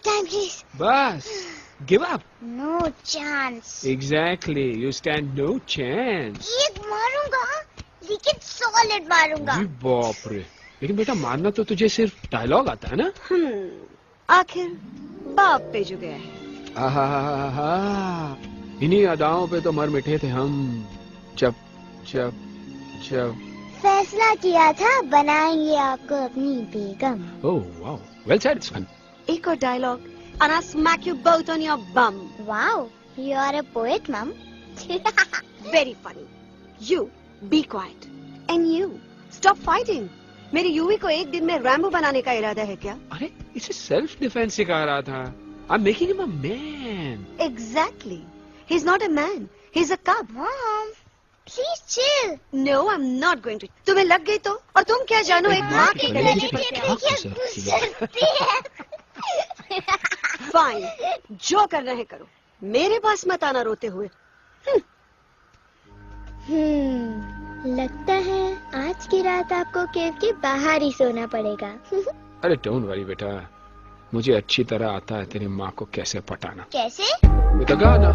time, please. बस give up. No chance. Exactly. You stand no chance. एक मारूंगा, लेकिन solid मारूंगा. अरे बाप रे. लेकिन बेटा मारना तो तुझे सिर्फ डायलॉग आता है ना? आखिर बाप पे जो गया है. आहा, इन्हीं अदाओं पे तो मर मिटे थे हम. जब फैसला किया था बनाएंगे आपको अपनी बेगम. Oh wow. Well said, son. एक और dialogue and I'll smack you both on your bum. Wow, you are a poet, mom. Very funny. You be quiet and you stop fighting. मेरी यूवी को एक दिन में रैम्बो बनाने का इरादा है क्या? अरे इसे सेल्फ डिफेंस सिखा रहा था. I'm making him a man. Exactly. He's not a man. He's a cub. Mom, please chill. No, I'm not going to. तुम्हें लग गई तो? और तुम क्या जानो एक माँ की कलेजी पर क्या? Fine. जो करना है करो. मेरे पास मत आना रोते हुए. लगता है आज की रात आपको केव के बाहर ही सोना पड़ेगा. अरे डोंट वरी बेटा. मुझे अच्छी तरह आता है तेरी माँ को कैसे पटाना. कैसे? With a गाना.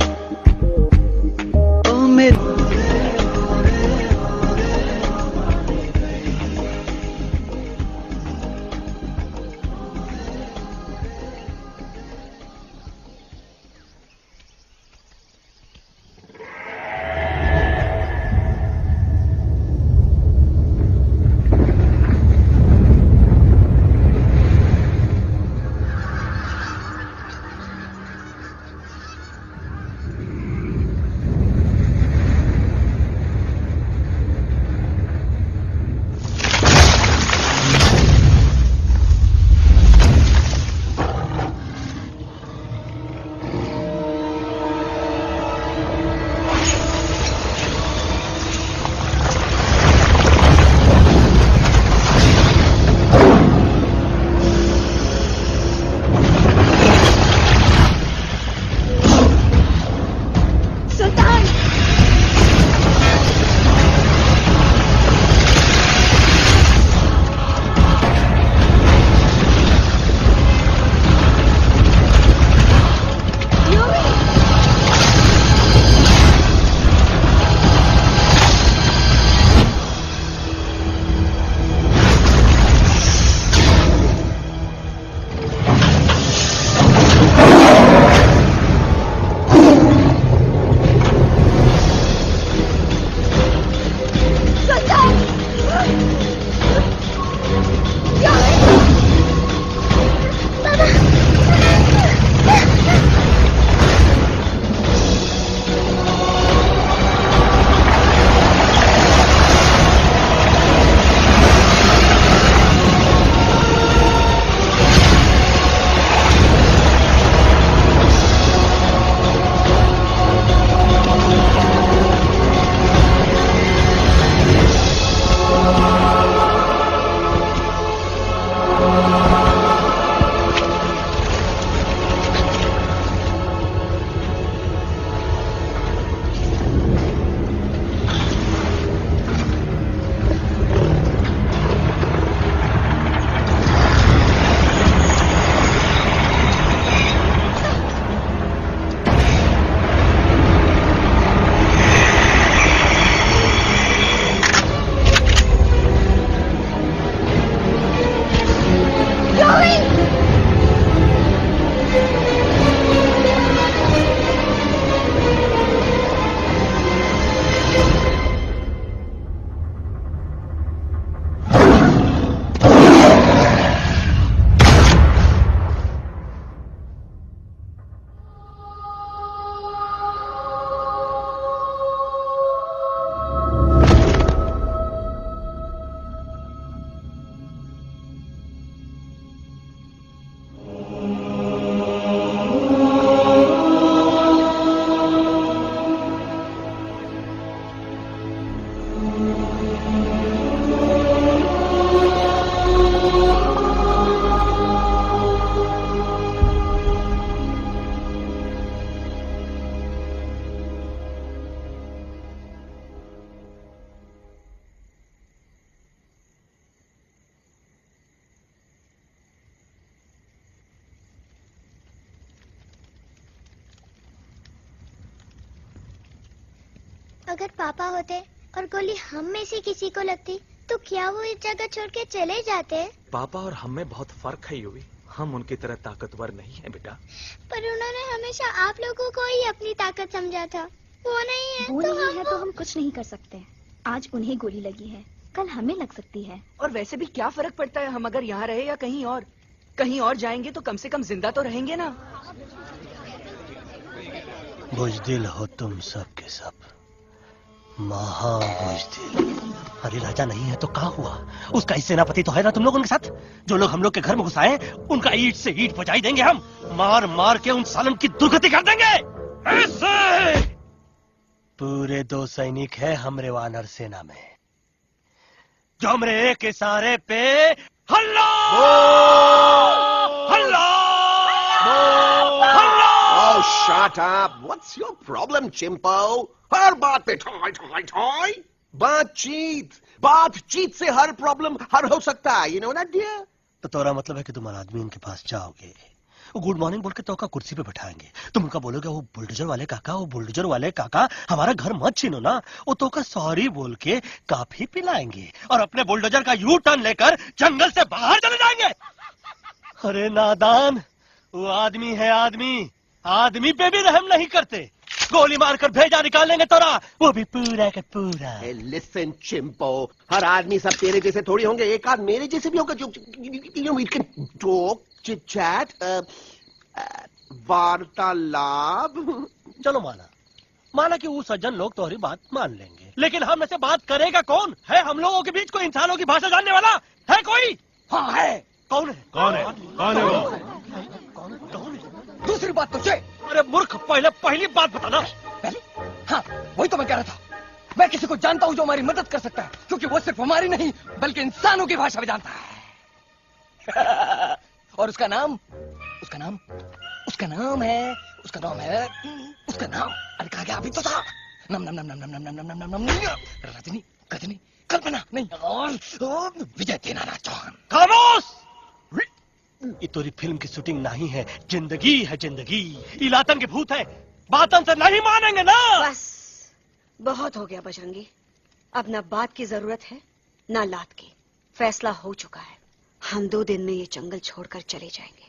अगर पापा होते और गोली हम में से किसी को लगती तो क्या वो इस जगह छोड़ के चले जाते? पापा और हम में बहुत फर्क है यूवी। हम उनकी तरह ताकतवर नहीं है बेटा। पर उन्होंने हमेशा आप लोगों को ही अपनी ताकत समझा था। वो नहीं है वो तो नहीं है तो हम कुछ नहीं कर सकते। आज उन्हें गोली लगी है, कल हमें लग सकती है। और वैसे भी क्या फर्क पड़ता है हम अगर यहाँ रहे या कहीं और? कहीं और जाएंगे तो कम से कम जिंदा तो रहेंगे ना। बुजदिल हो तुम सब के सब, महाबुजदिल। अरे राजा नहीं है तो क्या हुआ? उसका ही सेनापति तो है ना तुम लोगों के साथ। जो लोग हम लोग के घर में घुस आए उनका ईंट से ईंट बजाई देंगे हम। मार मार के उन सालन की दुर्गति कर देंगे ऐसे। पूरे 2 सैनिक है हमरे वानर सेना में जो हमरे एक इशारे पे हल्ला हल्ला हल्ला। Oh, shut up! What's your problem, Chimpo? हर बात पे ठोय ठोय ठोय। बातचीत से हर प्रॉब्लम हल हो सकता है, you know that, dear? तो तोरा मतलब है कि तुम आदमी उनके पास जाओगे, वो गुड मॉर्निंग बोल के तो का कुर्सी पे बैठाएंगे, तुम उनका बोलोगे वो बुलडोजर वाले काका हमारा घर मत छीनो ना, वो तो का सॉरी बोल के काफी पिलाएंगे और अपने बुलडोजर का यू टर्न लेकर जंगल से बाहर चले जाएंगे। अरे नादान, वो आदमी है आदमी पे भी रहम नहीं करते। गोली मारकर भेजा निकाल लेंगे तोरा, वो भी पूरा का पूरा। Hey, listen, Chimpo. हर आदमी सब तेरे जैसे थोड़ी होंगे, एक आध मेरे जैसे भी होगा जो we can talk, chit chat, वार्तालाप। चलो माना कि वो सज्जन लोग तुम्हारी बात मान लेंगे, लेकिन हम में से बात करेगा कौन? है हम लोगों के बीच कोई इंसानों की भाषा जानने वाला है कोई? हाँ है। कौन है वो? दूसरी बात तो अरे मूर्ख, पहली बात बताना। पहले? हाँ, वही तो मैं कह रहा था। मैं किसी को जानता हूँ जो हमारी मदद कर सकता है, क्योंकि वो सिर्फ हमारी नहीं बल्कि इंसानों की भाषा में जानता है। और उसका नाम है अरे कहा गया अभी तो था। नम रजनी गजनी कल्पना नहीं और विजय देनाराज चौहान। खामोश! ये तोरी फिल्म की शूटिंग नहीं है, जिंदगी है जिंदगी। इलातन के भूत है, बातन से नहीं मानेंगे ना। बस बहुत हो गया बजरंगी, अब ना बात की जरूरत है ना लात की। फैसला हो चुका है, हम 2 दिन में ये जंगल छोड़कर चले जाएंगे।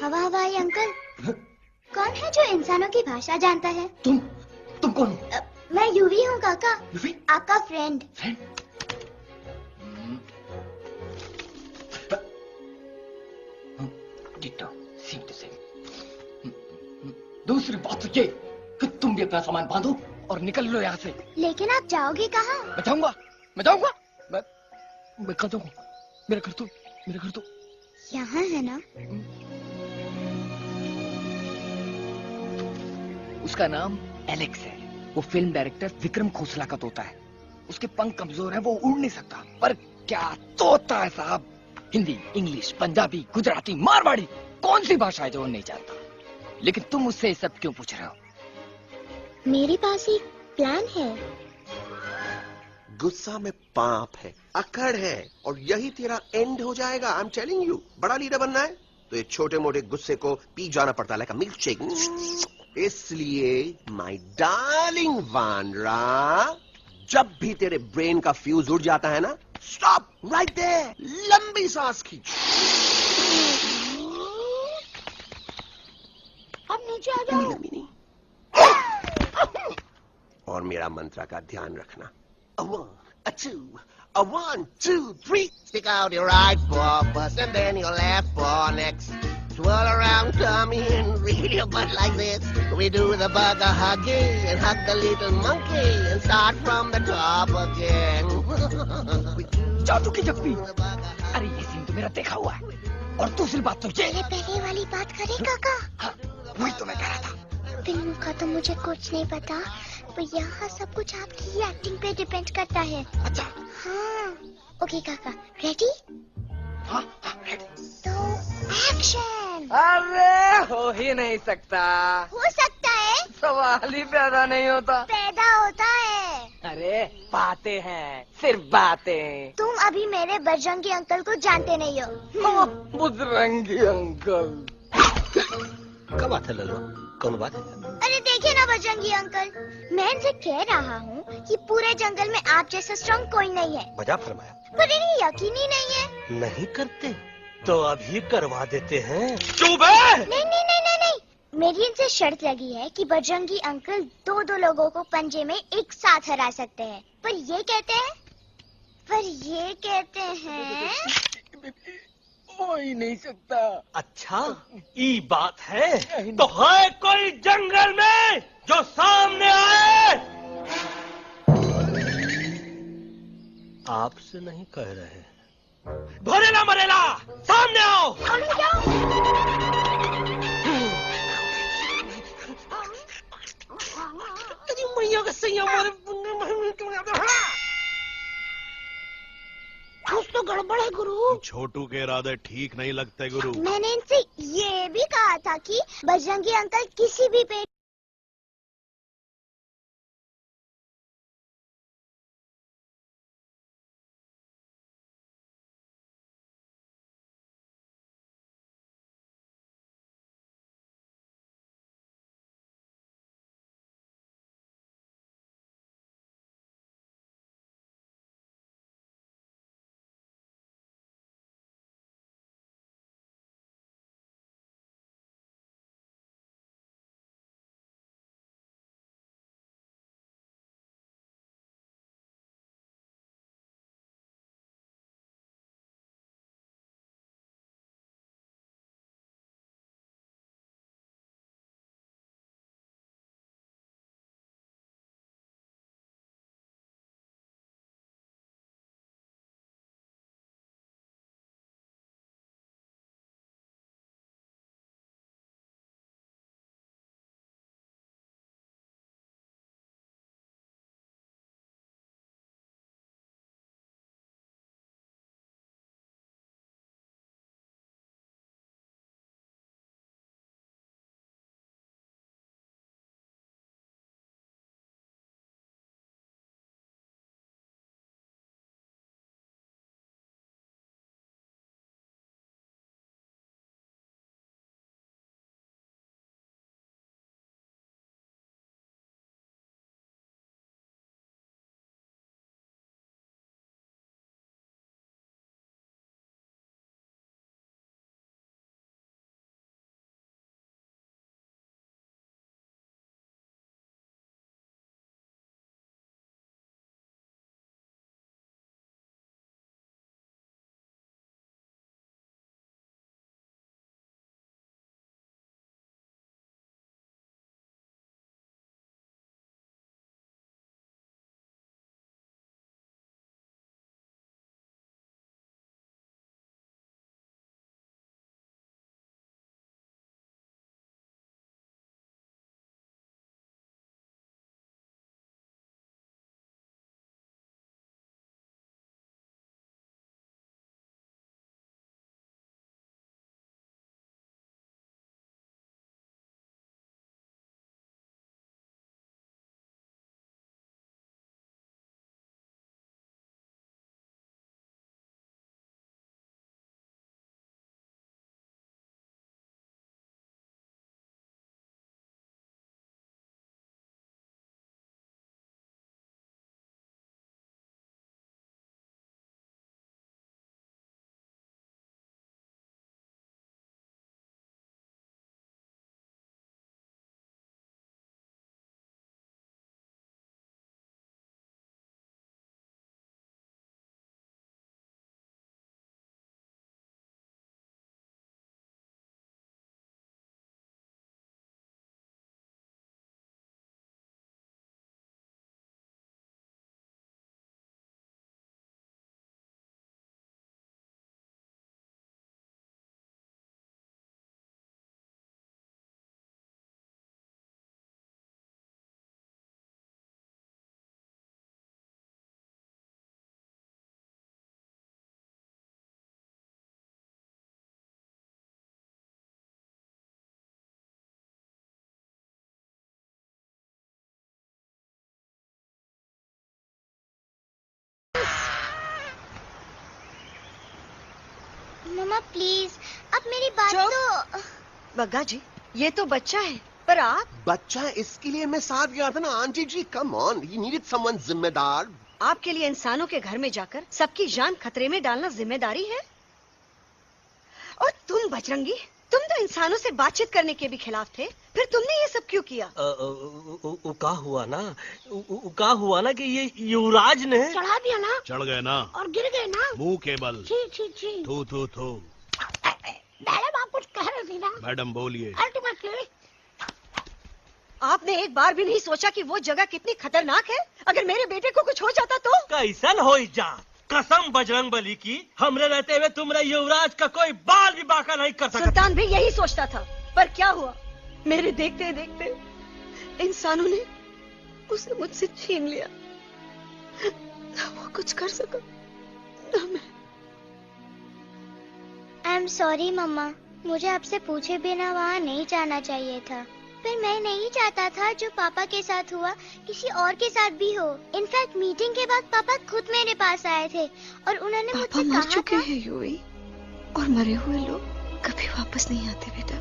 हवाई अंकल, कौन है जो इंसानों की भाषा जानता है? तुम कौन हो? मैं यूवी हूँ काका, यूवी? आपका friend. Ditto, same to same. दूसरी बात तो ये कि तुम भी अपना सामान बांधो और निकल लो यहाँ से। लेकिन आप जाओगे कहाँ? मैं जाऊंगा मैं कर दूंगा। मेरा घर तो यहाँ है ना? उसका नाम एलेक्स है। वो फिल्म डायरेक्टर विक्रम खोसला का तोता है। उसके पंख कमजोर हैं, वो उड़ नहीं सकता, पर क्या तोता है साहब। हिंदी, इंग्लिश, पंजाबी, गुजराती, मारवाड़ी, कौन सी भाषा है जो वो नहीं जानता। लेकिन तुम मुझसे ये सब क्यों पूछ रहे हो? मेरे पास एक प्लान है। गुस्सा में पाप है, अकड़ है, और यही तेरा एंड हो जाएगा। आई एम टेलिंग यू, बड़ा लीडर बनना है तो ये छोटे मोटे गुस्से को पी जाना पड़ता है, लाइक अ मिल्क शेक। इसलिए माय डार्लिंग वानरा, जब भी तेरे ब्रेन का फ्यूज उड़ जाता है ना, स्टॉप राइट देयर, लंबी सांस खींच। अब नीचे आ जाओ। लंबी नहीं। और मेरा मंत्र का ध्यान रखना। A 1, 2, 3. Stick out your right paw first and then your left paw next. Twirl around, tummy and reel your butt like this. We do the bugger hugging and hug the little monkey and start from the top again. जादू की जप्पी। अरे ये scene तो मेरा देखा हुआ है। और दूसरी बात तो ये। पहले वाली बात करें काका? हाँ, वही तो मैं कह रहा था। फिल्म का तो मुझे कुछ नहीं पता, पर यहाँ सब कुछ आपकी ही एक्टिंग पे डिपेंड करता है। अच्छा, हाँ ओके काका रेडी हाँ हाँ ready। तो एक्शन अरे हो ही नहीं सकता, हो सकता है सवाल ही पैदा नहीं होता। पैदा होता है अरे बातें हैं, सिर्फ बातें। तुम अभी मेरे बजरंगी अंकल को जानते नहीं हो बुजरंगी अंकल। क्या बात है ललवा, कौन बात है? अरे देखिए ना बजरंगी अंकल, मैं इनसे कह रहा हूँ कि पूरे जंगल में आप जैसा स्ट्रॉन्ग कोई नहीं है, मजा फरमाया। पर इन्हें यकीन ही नहीं है। नहीं करते तो अभी करवा देते हैं। चुप है। नहीं नहीं नहीं नहीं नहीं, मेरी इनसे शर्त लगी है कि बजरंगी अंकल दो लोगों को पंजे में एक साथ हरा सकते हैं, पर ये कहते हैं हो ही नहीं सकता। अच्छा ये बात है तो है कोई जंगल में जो सामने आए? आपसे नहीं कह रहे, भरेला मरेला सामने आओ। मैया का सही हमारे कुछ तो गड़बड़ है गुरु। छोटू के इरादे ठीक नहीं लगते गुरु। मैंने इनसे ये भी कहा था कि बजरंगी अंकल किसी भी पेड़ मम्मा प्लीज, अब मेरी बात चुप। तो। बग्गा जी, ये तो बच्चा है, पर आप बच्चा है, इसके लिए मैं साथ गया था ना aunty ji. Come on, he needed someone जिम्मेदार। आपके लिए इंसानों के घर में जाकर सबकी जान खतरे में डालना जिम्मेदारी है? और तुम बजरंगी, तुम तो इंसानों से बातचीत करने के भी खिलाफ थे, फिर तुमने ये सब क्यों किया? का हुआ ना कि ये युवराज ने चढ़ा दिया ना चढ़ गए ना, और गिर गए ना। मुंह केबल। छी छी छी। थू थू थू। मैडम आप कुछ कह रहे थे ना। मैडम बोलिए। अल्टीमेटली आपने एक बार भी नहीं सोचा कि वो जगह कितनी खतरनाक है? अगर मेरे बेटे को कुछ हो जाता तो? कैसन हो जा, कसम बजरंग बली की, हमरे रहते हुए तुमरे युवराज का कोई बाल भी बाका नहीं कर सकता। सुल्तान भी यही सोचता था, पर क्या हुआ? मेरे देखते देखते इंसानों ने उसे मुझसे छीन लिया। ना वो कुछ कर सका, ना मैं। आई एम सॉरी मम्मा, मुझे आपसे पूछे बिना वहाँ नहीं जाना चाहिए था, पर मैं नहीं चाहता था जो पापा के साथ हुआ किसी और के साथ भी हो। इनफैक्ट मीटिंग के बाद पापा खुद मेरे पास आए थे और उन्होंने पापा मुझसे मर कहा चुके था। हैं यूवी, और मरे हुए लोग कभी वापस नहीं आते बेटा।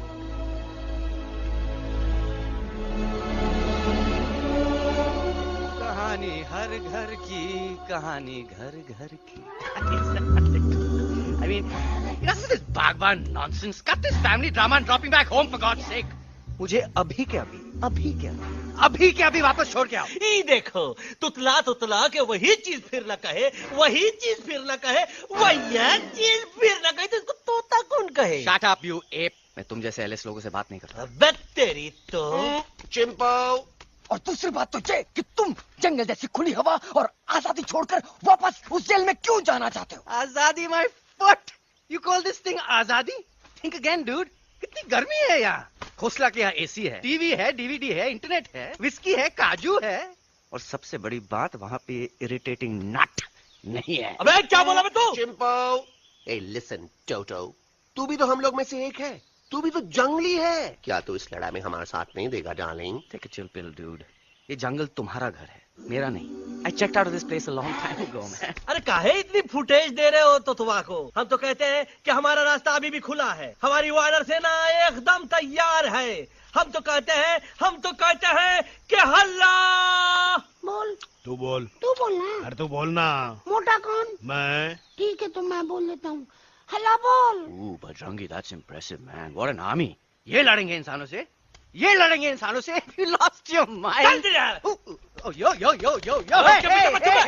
कहानी हर घर की, कहानी घर घर की। I mean, this is Bhagwan nonsense. Cut this family drama and drop me back home for God's sake. मुझे अभी के अभी वापस छोड़ के आओ। ई देखो, तुतला तुतला के वही चीज फिर न कहे, वही चीज फिर न कहे, वही चीज फिर न कहे, तो इसको तोता कौन कहे? Shut up, you ape. मैं तुम जैसे एलिस लोगों से बात नहीं करता। अबे तेरी तो। चिंपो। और दूसरी बात तो ये कि तुम जंगल जैसी खुली हवा और आजादी छोड़कर वापस उस जेल में क्यों जाना चाहते हो? आजादी my foot. You call this thing आजादी? Think again, dude. कितनी गर्मी है यहाँ। खोसला के यहाँ एसी है, टीवी है, डीवीडी है, इंटरनेट है, विस्की है, काजू है, और सबसे बड़ी बात वहाँ पे इरिटेटिंग नट नहीं है। अबे क्या बोला बे तू? चिंपो। ए लिसन टोटो, तू भी तो हम लोग में से एक है, तू भी तो जंगली है। क्या तू इस लड़ाई में हमारा साथ नहीं देगा darling? Take a chill pill, dude. ये जंगल तुम्हारा घर है, मेरा नहीं। I checked out of this place a long time ago, man. अरे काहे इतनी फुटेज दे रहे हो तुतवा को? हम तो कहते हैं कि हमारा रास्ता अभी भी खुला है, हमारी वानर सेना एकदम तैयार है। हम तो कहते हैं कि हल्ला। बोल। तू बोल। तू बोलना। अरे तू बोलना। मोटा कौन? मैं। ठीक है तो मैं बोल लेता हूँ। हल्ला बोल। Ooh, Bajrangi, that's impressive, man. What an army. ये लड़ेंगे इंसानों से? You lost your mind. Oh, yo.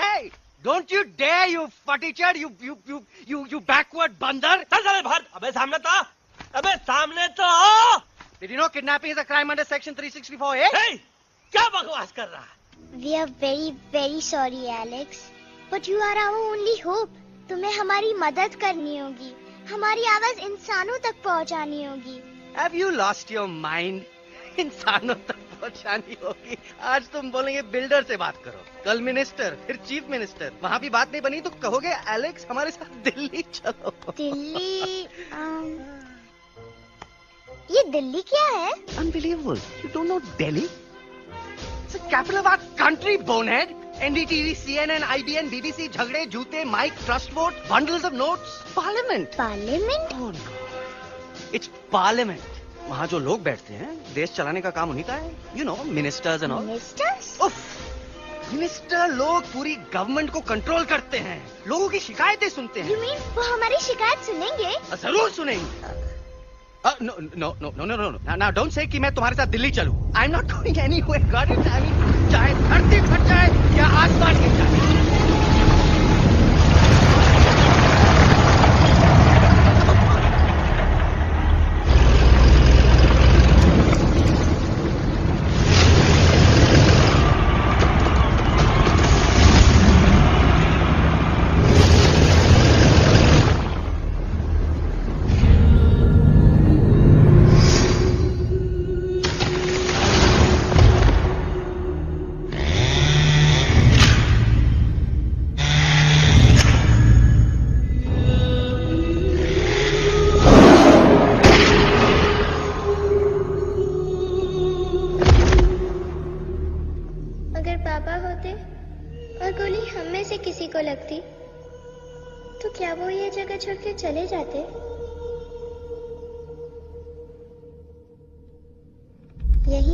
Hey. Don't you dare, you fatty-chad, you backward bandar. चल बाहर। अबे सामने तो आओ। Did you know kidnapping is a crime under section 364A? Hey, क्या बकवास कर रहा है? We are very very sorry Alex, but you are our only hope. तुम्हें हमारी मदद करनी होगी, हमारी आवाज इंसानों तक पहुंचानी होगी। Have you lost your mind? इंसानों तक पहुंचानी होगी। आज तुम बोलेंगे बिल्डर से बात करो, कल मिनिस्टर, फिर चीफ मिनिस्टर, वहाँ भी बात नहीं बनी तो कहोगे एलेक्स हमारे साथ दिल्ली चलो। दिल्ली ये दिल्ली क्या है? Unbelievable. You don't know Delhi? It's the capital of our country, bonehead. NDTV, CNN, IBN, BBC, झगड़े, जूते, mike, trust vote, bundles of notes, parliament. Parliament? Oh no. It's parliament. वहाँ जो लोग बैठते हैं, देश चलाने का काम उन्हीं का है। You know, ministers and all. Ministers? उफ, मिनिस्टर लोग पूरी गवर्नमेंट को कंट्रोल करते हैं, लोगों की शिकायतें सुनते हैं। You mean वो हमारी शिकायत सुनेंगे? जरूर सुनेंगे। No. Now don't say कि मैं तुम्हारे साथ दिल्ली चलूं. I'm not going anywhere. God, I mean, चाहे धरती फट जाए या आसमान गिर जाए। गोली हम में से किसी को लगती तो क्या वो ये जगह छोड़ के चले जाते?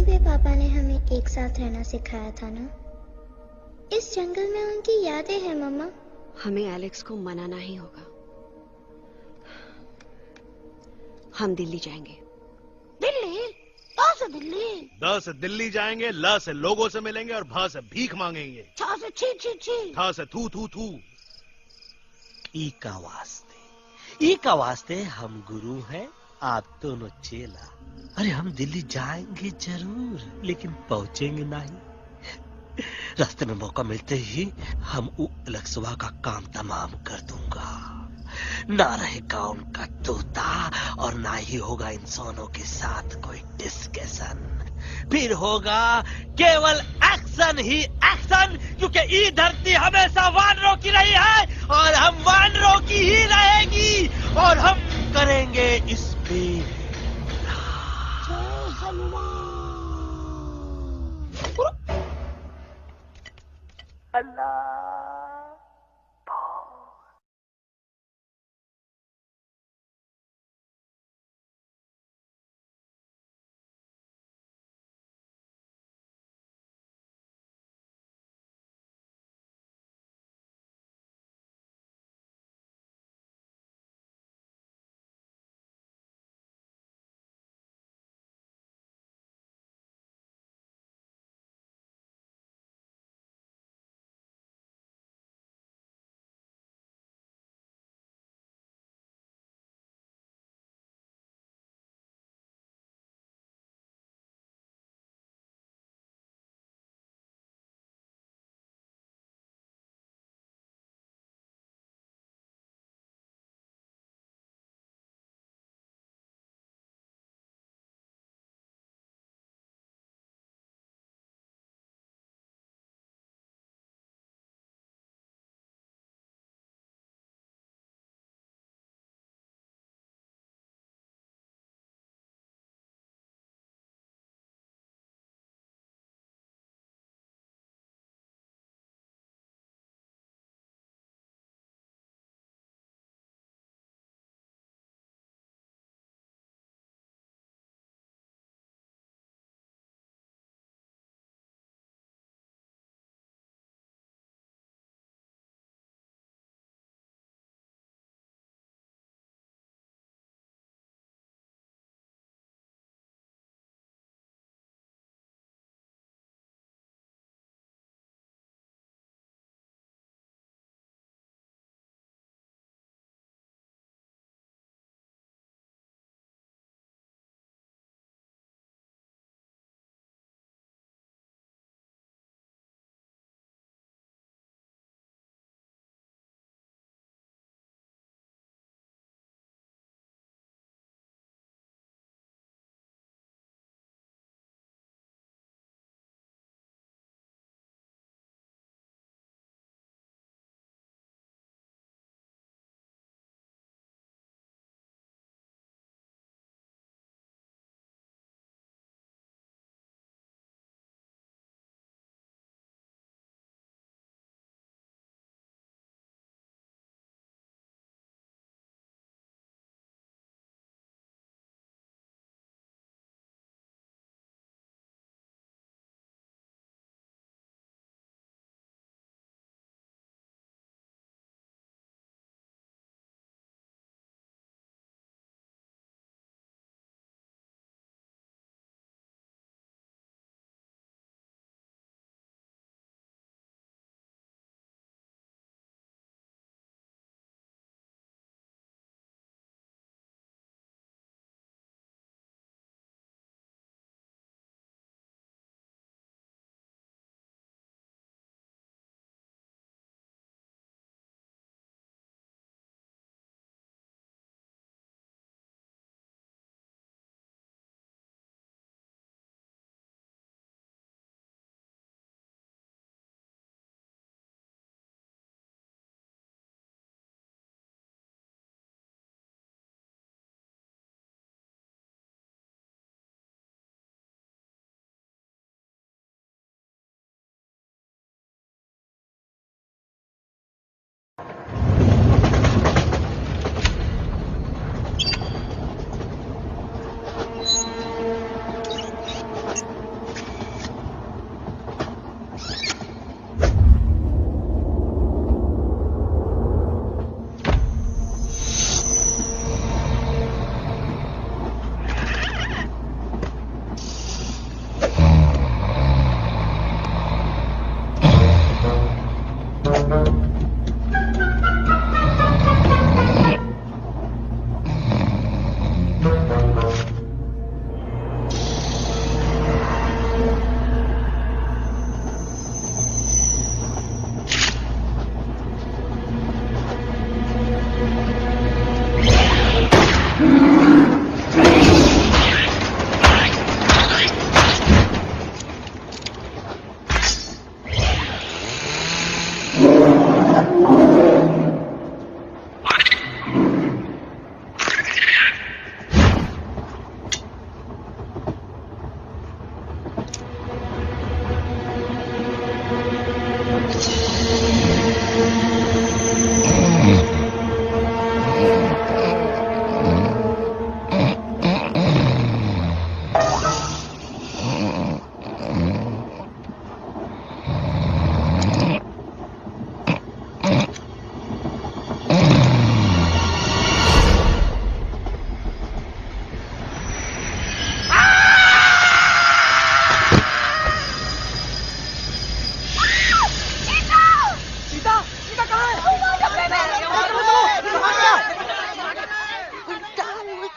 यहीं पे पापा ने हमें एक साथ रहना सिखाया था ना। इस जंगल में उनकी यादें हैं मम्मा। हमें एलेक्स को मनाना ही होगा। हम दिल्ली जाएंगे। दिल्ली? कहाँ से दिल्ली? द से दिल्ली जाएंगे, ल से लोगों से मिलेंगे और भ से भीख मांगेंगे, छ से छी छी छी, थ से थू थू थू। ई का वास्ते हम गुरु हैं, आप दोनों चेला। अरे हम दिल्ली जाएंगे जरूर, लेकिन पहुंचेंगे नहीं। रास्ते में मौका मिलते ही हम अलक्सवा का काम तमाम कर दूंगा। ना रहेगा उनका तोता और ना ही होगा इंसानों के साथ कोई डिस्कशन। फिर होगा केवल एक्शन ही एक्शन, क्योंकि ये धरती हमेशा वानरों की रही है और हम वानरों की ही रहेगी और हम करेंगे इस पे अल्लाह।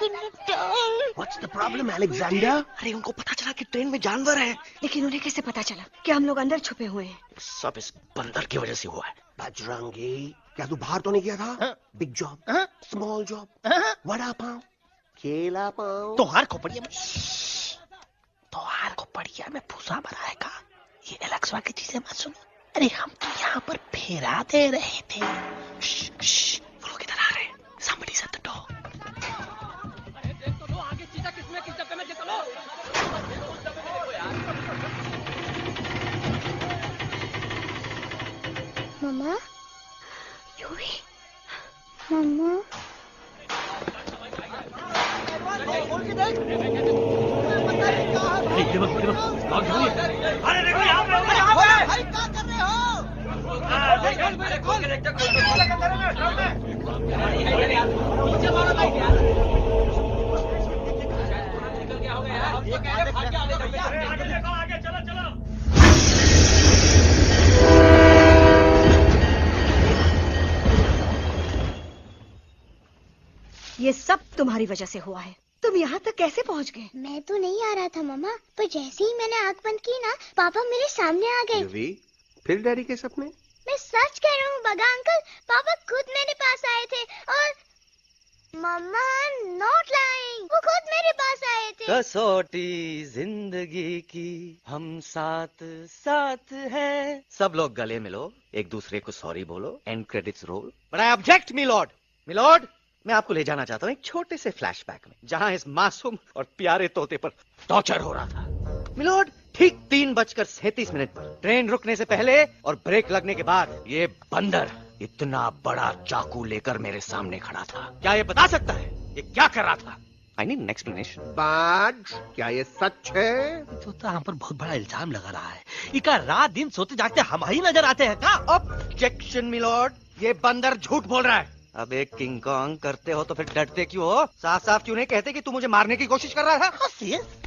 What's the problem, Alexander? अरे उनको पता चला कि ट्रेन में जानवर है। लेकिन उन्हें कैसे पता चला कि हम लोग अंदर छुपे हुए हैं? सब इस बंदर की वजह से हुआ है। बजरंगी, क्या तू बाहर तो नहीं गया था? Big job, small job, vada pav, केला पाव। तोहार खोपड़िया में भूसा भराएगा। ये एलेक्सा की चीजें मत सुनो। अरे हम तो यहाँ पर फेरा दे रहे थे। वो लोग इधर आ रहे हैं। Somebody's at the door. मम्मा, यूवी, मम्मा। अरे देखो यहाँ पे भाई क्या कर रहे हो? ये सब तुम्हारी वजह से हुआ है। तुम यहाँ तक कैसे पहुँच गए? मैं तो नहीं आ रहा था मम्मा, पर जैसे ही मैंने आंख बंद की ना, पापा मेरे सामने आ गए। यूवी, फिर डैडी के सपने? मैं सच कह रहा हूँ बगा अंकल, पापा खुद मेरे पास आए थे और मम्मा नॉट लाइंग, वो खुद मेरे पास आए थे। कसौटी जिंदगी की हम साथ साथ हैं। सब लोग गले मिलो, एक दूसरे को सॉरी बोलो, and credits roll. But I object milord. Milord, मैं आपको ले जाना चाहता हूँ एक छोटे से फ्लैशबैक में, जहाँ इस मासूम और प्यारे तोते पर टॉर्चर हो रहा था। मिलॉर्ड, ठीक 3:37 पर ट्रेन रुकने से पहले और ब्रेक लगने के बाद ये बंदर इतना बड़ा चाकू लेकर मेरे सामने खड़ा था। क्या ये बता सकता है ये क्या कर रहा था? I need an explanation. बाज, क्या ये सच है? तो हम पर बहुत बड़ा इल्जाम लगा रहा है। इका रात दिन सोते जागते हम ही नजर आते हैं क्या? ऑब्जेक्शन मिलॉर्ड, ये बंदर झूठ बोल रहा है। अब एक किंग कॉन्ग करते हो तो फिर डरते क्यों हो? साफ साफ क्यों नहीं कहते कि तू मुझे मारने की कोशिश कर रहा था?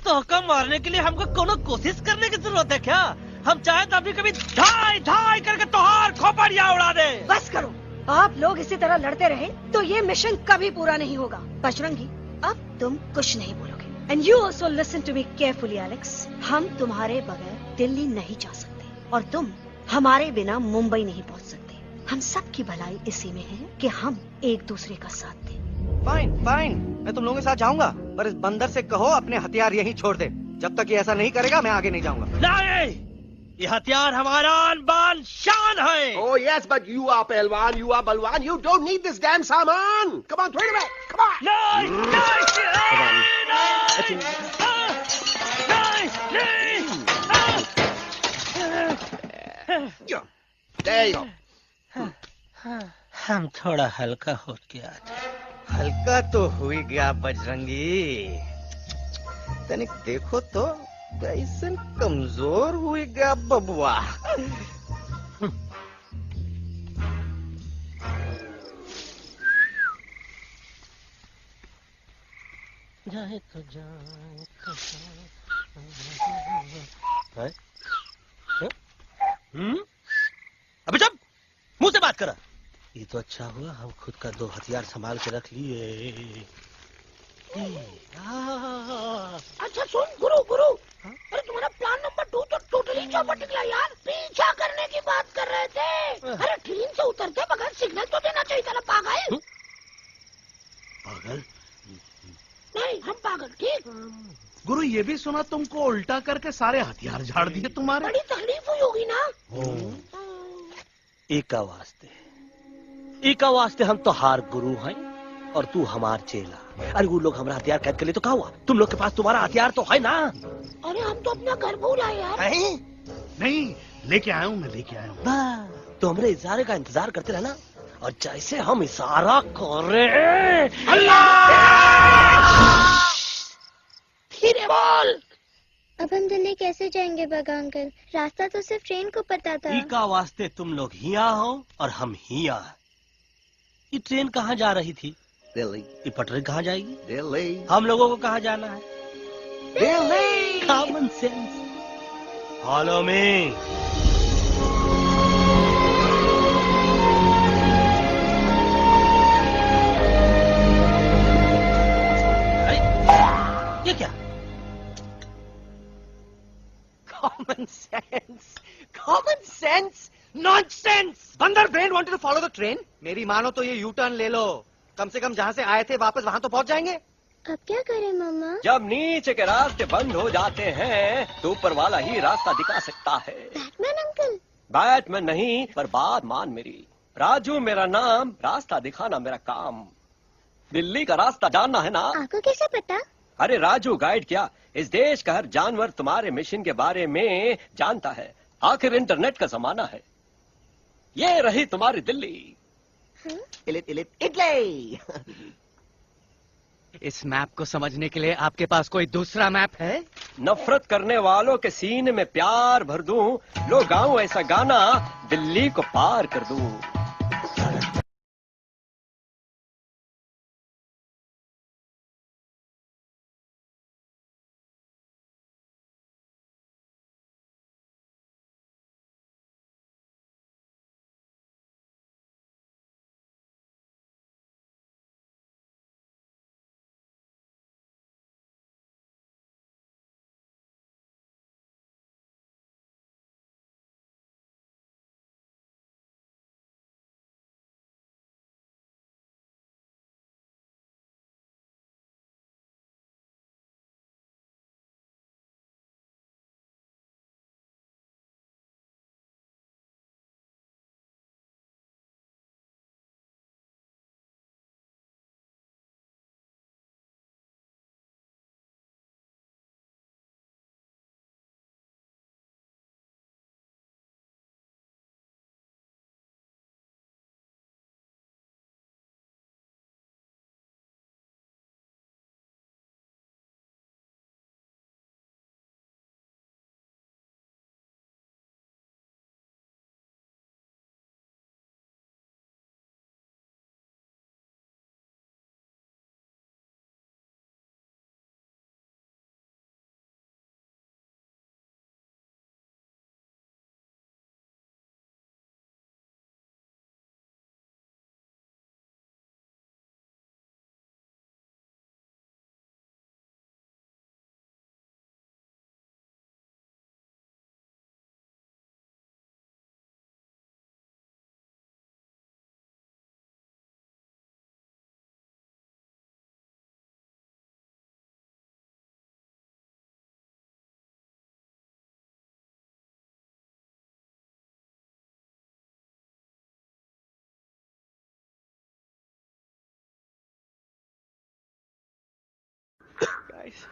तो का मारने के लिए हमको कोनो कोशिश करने की जरूरत है क्या? हम चाहे तो अभी कभी धाई धाई करके तोहार खोपड़िया उड़ा दे। बस करो, आप लोग इसी तरह लड़ते रहे तो ये मिशन कभी पूरा नहीं होगा। बजरंगी, अब तुम कुछ नहीं बोलोगे। And you also listen to me carefully Alex. हम तुम्हारे बगैर दिल्ली नहीं जा सकते और तुम हमारे बिना मुंबई नहीं पहुंच सकते। हम सब की भलाई इसी में है कि हम एक दूसरे का साथ दें। फाइन फाइन, मैं तुम लोगों के साथ जाऊंगा, पर इस बंदर से कहो अपने हथियार यहीं छोड़ दे। जब तक ये ऐसा नहीं करेगा मैं आगे नहीं जाऊंगा। नहीं, ये हथियार हमारा आन बान शान है। Oh yes, but you are पहलवान, you are बलवान, you don't need this damn सामान. Come on, throw it away. Come on. नहीं, There you go. हम थोड़ा हल्का हो गया। हल्का तो हुई गया बजरंगी, तनिक देखो तो कैसे कमजोर हुई गया बबुआ। जाए तो जाए अबे जब मुंह से बात करा। ये तो अच्छा हुआ हम खुद का 2 हथियार संभाल के रख लिए। अच्छा सुन गुरु, अरे तुम्हारा प्लान नंबर 2 तो टोटली चौपट निकला यार। पीछा करने की बात कर रहे थे। अरे ट्रेन से उतरते बगैर सिग्नल तो देना चाहिए था ना पागल। पागल? नहीं हम पागल, ठीक। गुरु ये भी सुना तुमको उल्टा करके सारे हथियार झाड़ दिए तुम्हारे। बड़ी तकलीफ हुई होगी ना। एका वास्ते हम तो हार गुरु हैं और तू हमार चेला। अरे वो लोग हमारा हथियार कैद कर ले तो क्या हुआ? तुम लोग के पास तुम्हारा हथियार तो है ना। अरे हम तो अपना घर भूल आए यार। नहीं, लेके आया हूँ, मैं लेके आया हूँ। तो हमारे इशारे का इंतजार करते रहना और जैसे हम इशारा कर रहे धीरे बोल। अब हम दिल्ली कैसे जाएंगे बगा अंकल? रास्ता तो सिर्फ ट्रेन को पता था। एका वास्ते तुम लोग हिया हो और हम हिया। ये ट्रेन कहाँ जा रही थी? दिल्ली। ये पटरी कहाँ जाएगी? दिल्ली। हम लोगों को कहाँ जाना है? Delhi. Common sense. Follow me. ये क्या? Common sense. Common sense. Nonsense. बंदर brain wanted to follow the train. मेरी मानो तो ये यू टर्न ले लो. कम से कम जहाँ से आए थे वापस वहाँ तो पहुँच जाएंगे. अब क्या करें मामा? जब नीचे के रास्ते बंद हो जाते हैं तो ऊपर वाला ही रास्ता दिखा सकता है. Batman uncle. बैटमैन नहीं, पर बात मान मेरी. राजू मेरा नाम, रास्ता दिखाना मेरा काम. दिल्ली का रास्ता जानना है ना? आपको कैसे पता? अरे राजू गाइड क्या, इस देश का हर जानवर तुम्हारे मिशन के बारे में जानता है. आखिर इंटरनेट का जमाना है. ये रही तुम्हारी दिल्ली. इटली. इस मैप को समझने के लिए आपके पास कोई दूसरा मैप है? नफरत करने वालों के सीने में प्यार भर दूं, लो गाऊं ऐसा गाना, दिल्ली को पार कर दूं.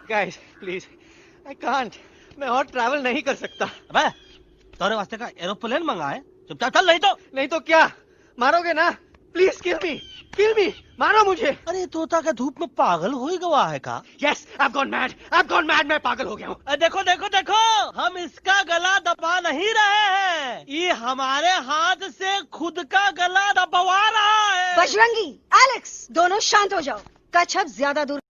Guys, please. I can't. मैं और ट्रैवल नहीं कर सकता. अबे, तोरे वास्ते का एरोप्लेन मंगा है. चुपचाप चल, नहीं तो क्या? मारोगे ना? प्लीज किल मी, मारो मुझे. अरे तोता का धूप में पागल हो ही गवा है का? Yes, I've gone mad, मैं पागल हो गया हूँ. देखो, हम इसका गला दबा नहीं रहे हैं. ये हमारे हाथ से खुद का गला दबवा रहा है. बजरंगी, एलेक्स, दोनों शांत हो जाओ. कच्छप ज्यादा दूर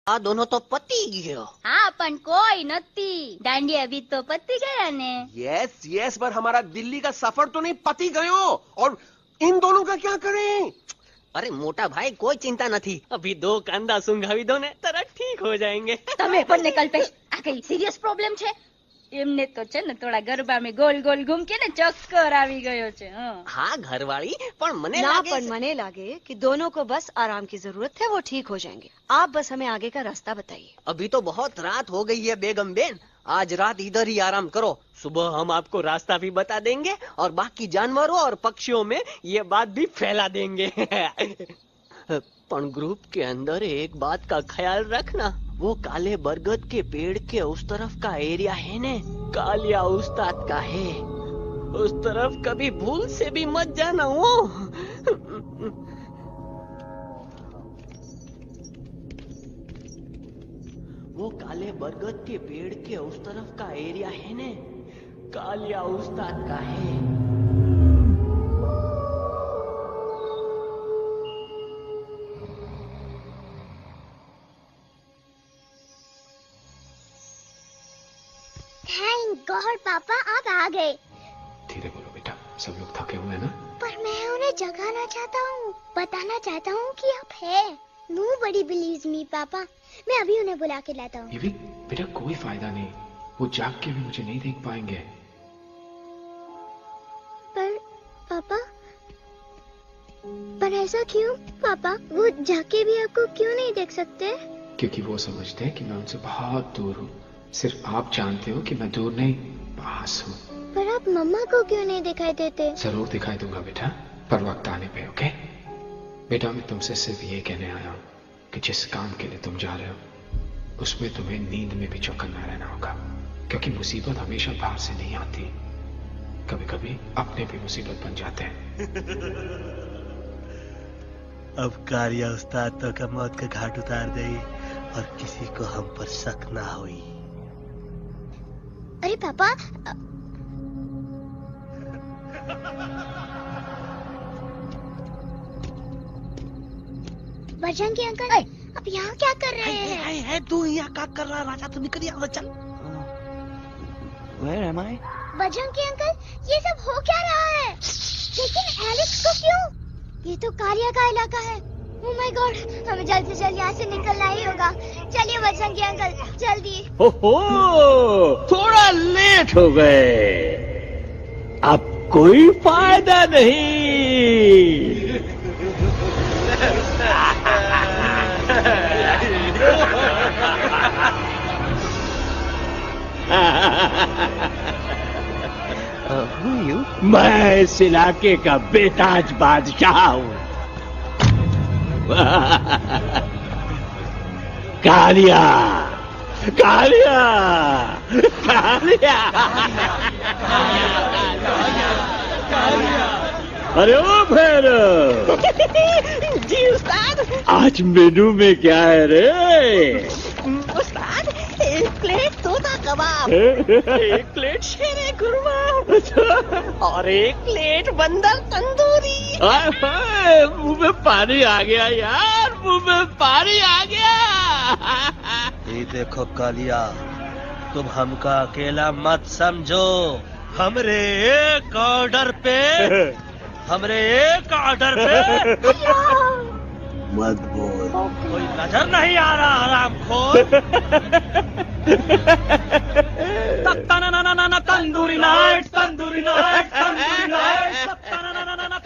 આ દોનો તો પતી ગયો. હા પણ કોઈ નથી. દાંડિયા भी तो पती गया ने. यस पर हमारा दिल्ली का सफर तो नहीं पती गयो. और इन दोनों का क्या करें? અરે મોટા ભાઈ કોઈ ચિંતા નથી. અભી 2 કાંદા સુંઘાવી દો ને તરત ઠીક हो जाएंगे. તમે પણ ને કલ્પેશ આ કઈ સિરિયસ પ્રોબ્લેમ છે? એમને તો છે ને થોડા ગરબામાં ગોલ ગોલ ઘૂમ કે ને ચક્કર આવી ગયો છે. हाँ घरवाली पर मने ना लागे पर मने लागे कि दोनों को बस आराम की जरूरत है, वो ठीक हो जाएंगे. आप बस हमें आगे का रास्ता बताइए. अभी तो बहुत रात हो गई है बेगम बेन. आज रात इधर ही आराम करो. सुबह हम आपको रास्ता भी बता देंगे और बाकी जानवरों और पक्षियों में ये बात भी फैला देंगे. पर ग्रुप के अंदर एक बात का ख्याल रखना. वो काले बरगद के पेड़ के उस तरफ का एरिया है ने कालिया उस्ताद का है. उस तरफ कभी भूल से भी मत जाना. वो काले बरगद के पेड़ के उस तरफ का एरिया है ने कालिया उस्ताद का है. थैंक गॉड पापा आप आ गए. धीरे बोलो बेटा, सब लोग थके हुए हैं ना. पर मैं उन्हें जगाना चाहता हूँ, बताना चाहता हूँ कि आप है. Nobody believes me पापा. मैं अभी उन्हें बुला के लाता हूँ. ये भी बेटा कोई फायदा नहीं. वो जाग के भी मुझे नहीं देख पाएंगे. पर पापा, पर ऐसा क्यों पापा? वो जाग के भी आपको क्यों नहीं देख सकते? क्योंकि वो समझते हैं कि मैं उनसे बहुत दूर हूँ. सिर्फ आप जानते हो कि मैं दूर नहीं, पास हूँ. पर आप मम्मा को क्यों नहीं दिखाई देते? जरूर दिखाई दूंगा बेटा, पर वक्त आने पे. ओके बेटा, मैं तुमसे सिर्फ ये कहने आया हूँ कि जिस काम के लिए तुम जा रहे हो उसमें तुम्हें नींद में भी चौकन्ना रहना होगा. क्योंकि मुसीबत हमेशा बाहर से नहीं आती, कभी कभी अपने भी मुसीबत बन जाते हैं. अब कालिया उस्ताद तो का मौत का घाट उतार दे और किसी को हम पर शक ना हुई. अरे पापा, बजरंगी अंकल अब यहाँ क्या कर रहे हैं? है तू यहाँ क्या कर रहा? राजा तू निकल यहाँ चल. Where am I? Bajrangi uncle, ये सब हो क्या रहा है? लेकिन एलेक्स को क्यों? ये तो कालिया का इलाका है. ओह माय गॉड, हमें जल्द से जल्द यहाँ से निकलना ही होगा. चलिए बजरंगी अंकल, जल्दी. ओहो, थोड़ा लेट हो गए. अब कोई फायदा नहीं. मैं इस इलाके का बेताज बादशाह हूँ. कालिया, कालिया, कालिया. अरे ओ भैरव. जी उस्ताद. आज मेनू में क्या है रे? उस्ताद, 1 प्लेट तोता कबाब, 1 प्लेट शेरे कुरमा और 1 प्लेट बंदर तंदूरी. मुंह में पानी आ गया यार, मुंह में पानी आ गया. ये देखो कालिया, तुम हमका अकेला मत समझो. हमरे एक ऑर्डर पे मत बोल. कोई नजर नहीं आ रहा हरामखोर. Tandoori night, tandoori night, tandoori night,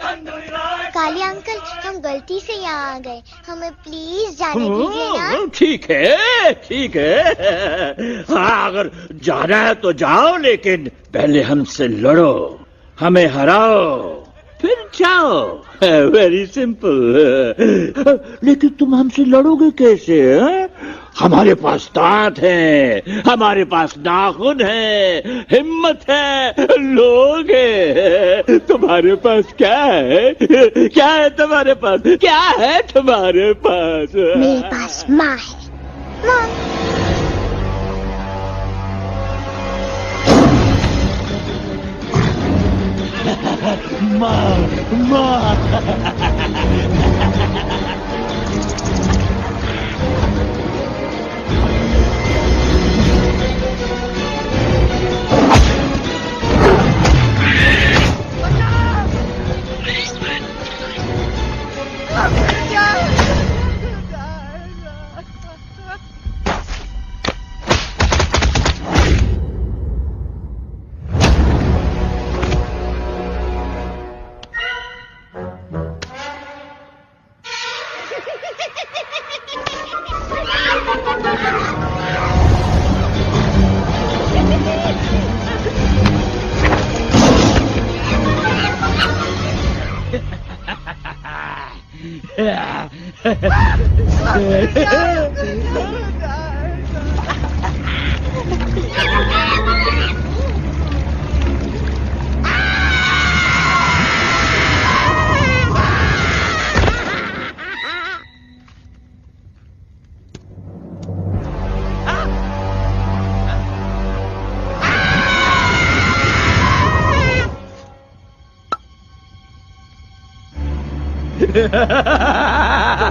tandoori night. Kalia uncle, हम गलती से यहाँ आ गए, हमें प्लीज जाने दीजिए ना. ठीक है, ठीक है. हाँ, अगर जाना है तो जाओ, लेकिन पहले हमसे लड़ो, हमें हराओ, फिर जाओ. Very simple. लेकिन तुम हमसे लड़ोगे कैसे? हमारे पास दांत है, हमारे पास नाखून है, हिम्मत है, लोग है. तुम्हारे पास क्या है? क्या है तुम्हारे पास? क्या है तुम्हारे पास? मेरे पास माँ है. माँ. माँ, माँ.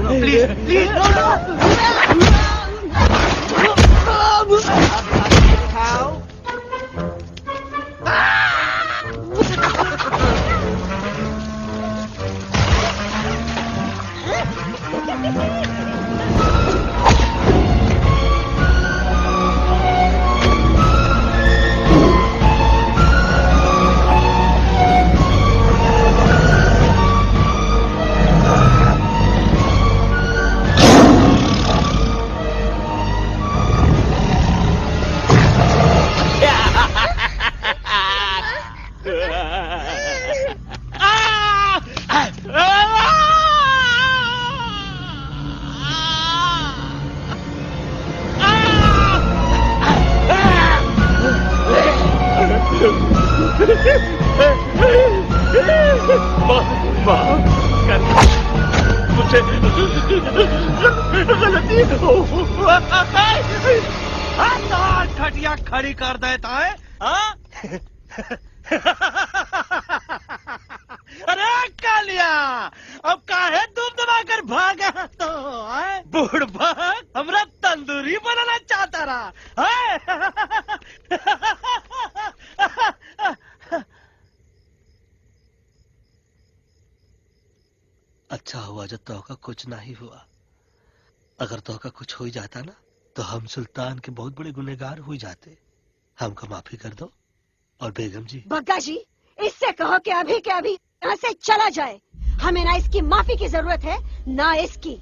प्लीज प्लीज खटिया खड़ी कर देता है अरे कालिया अब काहे तुम दबाकर भागा तो बुढ़बा हमरा तंदूरी बनाना चाहता रहा अच्छा हुआ जब तोहका कुछ नहीं हुआ। अगर तोहका कुछ हो ही जाता ना तो हम सुल्तान के बहुत बड़े गुनहगार हो जाते। हमको माफी कर दो। और बेगम जी, बग्गा जी, इससे कहो कि अभी के अभी यहाँ से चला जाए। हमें ना इसकी माफी की जरूरत है ना इसकी।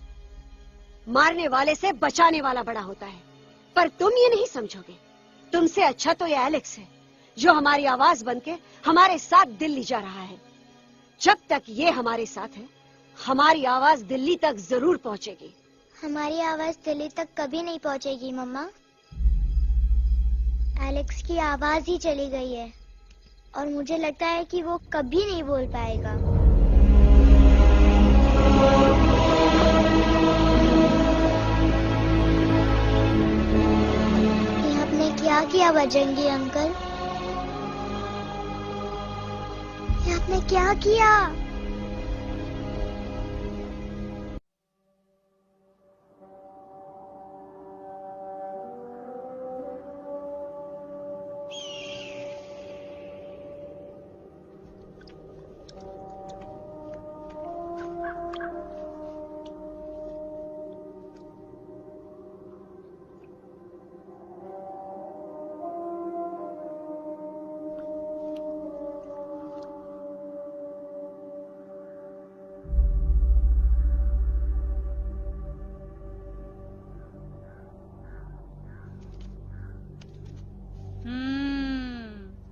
मारने वाले से बचाने वाला बड़ा होता है, पर तुम ये नहीं समझोगे। तुमसे अच्छा तो ये एलेक्स है जो हमारी आवाज बनके हमारे साथ दिल्ली जा रहा है। जब तक ये हमारे साथ है हमारी आवाज दिल्ली तक जरूर पहुंचेगी। हमारी आवाज दिल्ली तक कभी नहीं पहुंचेगी मम्मा। एलेक्स की आवाज ही चली गई है और मुझे लगता है कि वो कभी नहीं बोल पाएगा। ये आपने क्या किया बजरंगी अंकल? ये आपने क्या किया?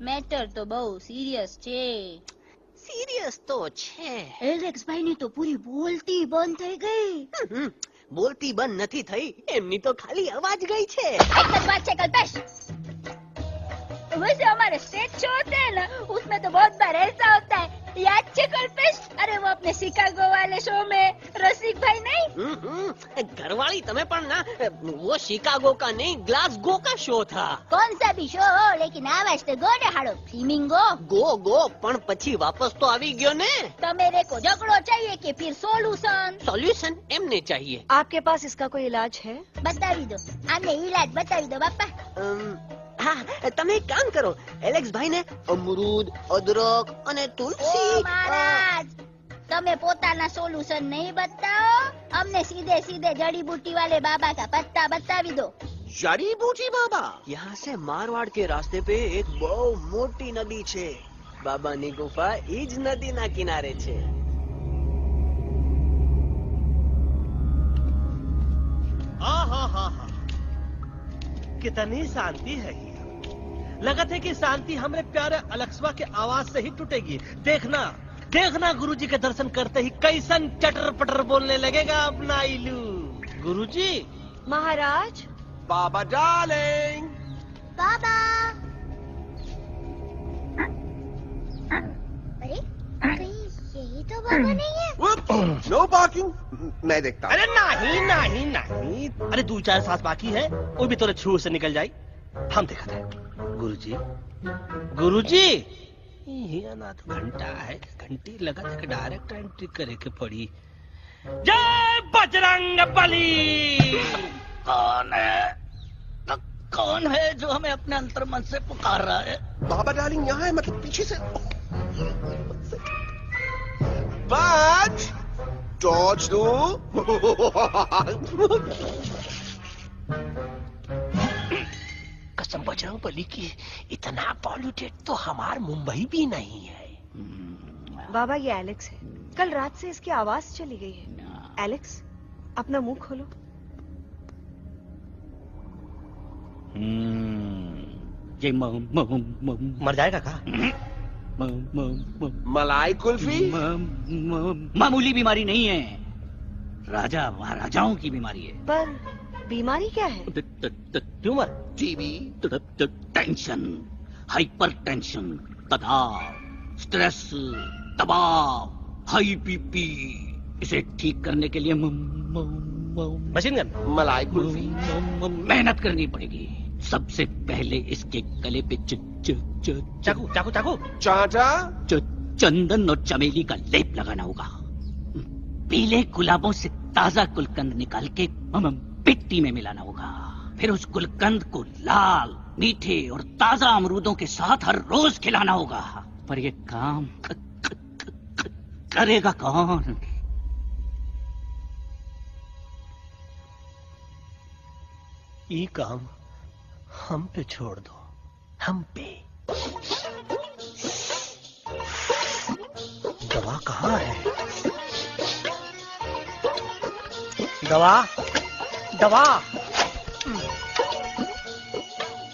મેટર તો બહુ સિરિયસ છે. સિરિયસ તો છે. એલેક્સ ભાઈ ની તો પૂરી બોલતી બંધ થઈ ગઈ. બોલતી બંધ નથી થઈ, એમની તો ખાલી અવાજ ગઈ છે. एक बात है कल्पेश, वैसे हमारे स्टेज शो होते हैं ना, उसमें तो बहुत बार ऐसा होता है, याद है कल्पेश? अरे वो अपने शिकागो वाले शो में रसिक भाई नहीं? घरवाली तुम्हें पण ना, वो शिकागो का नहीं ग्लासगो का शो था. कौन सा भी शो हो, लेकिन आवाज तो गो ने हाड़ो फ्लेमिंगो. गो पण પછી વાપસ તો આવી ગયો ને. तो मेरे को झगड़ो चाहिए कि फिर सॉल्यूशन एमने चाहिए. आपके पास इसका कोई इलाज है? बतावी दो, आने इलाज बतावी दो बापा. हाँ, તમે એક કામ કરો, એલેક્સ ભાઈ ને અમરૂદ, અદરક અને તુલસી. ओ महाराज, તમે પોતાના સોલ્યુશન नहीं बताओ, हमने सीधे सीधे जड़ी बूटी वाले बाबा का पत्ता बतावी दो. जड़ी बूटी बाबा? यहाँ से मारवाड़ के रास्ते पे एक बहु मोटी नदी छे. बाबानी गुफा ईज नदी ना किनारे छे. हाँ, कितनी शांति है यहाँ। लगत है कि शांति हमरे प्यारे अलेक्सवा के आवाज से ही टूटेगी। देखना देखना गुरुजी के दर्शन करते ही कैसन चटर पटर बोलने लगेगा अपना इलू। गुरुजी। महाराज। बाबा डार्लिंग। बाबा। अरे कहीं यही तो बाबा नहीं है। No parking. मैं देखता हूँ। अरे नहीं नहीं नहीं, अरे 2-4 सांस बाकी है, वो भी तोरे छू से निकल जाई। हम देखा थे। गुरुजी गुरुजी ये ना तो घंटा है, घंटी लगा तक डायरेक्ट एंट्री करे के पड़ी। जय बजरंग बली। कौन है? तो कौन है जो हमें अपने अंतर्मन से पुकार रहा है? बाबा डार्लिंग यहाँ है, मतलब पीछे से। बच टॉर्च दो। कसम बजरंग बली की, इतना पॉल्यूटेड तो हमार मुंबई भी नहीं है। बाबा ये एलेक्स है, कल रात से इसकी आवाज चली गई है। एलेक्स अपना मुंह खोलो। ये मर जाएगा का? मलाई कुल्फी? मामूली बीमारी नहीं है, राजा महाराजाओं की बीमारी है। पर बीमारी क्या है? Tumour, TB, tension, hyper tension, तनाव, स्ट्रेस, दबाव, हाई बीपी। इसे ठीक करने के लिए मशीन गन, मलाई कुल्फी, मेहनत करनी पड़ेगी। सबसे पहले इसके गले पे चाकू चाकू चाकू चाटा, चंदन और चमेली का लेप लगाना होगा। पीले गुलाबों से ताजा गुलकंद निकाल के मिट्टी में मिलाना होगा। फिर उस गुलकंद को लाल, मीठे और ताजा अमरूदों के साथ हर रोज खिलाना होगा। पर ये काम करेगा कौन? ये काम हम पे छोड़ दो, हम पे। दवा कहाँ है? दवा दवा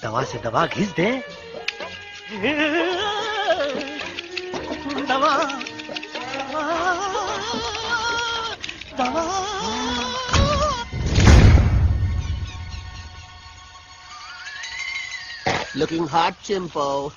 दवा से दवा घिस दे। दवा दवा। Looking hot, Chimpo.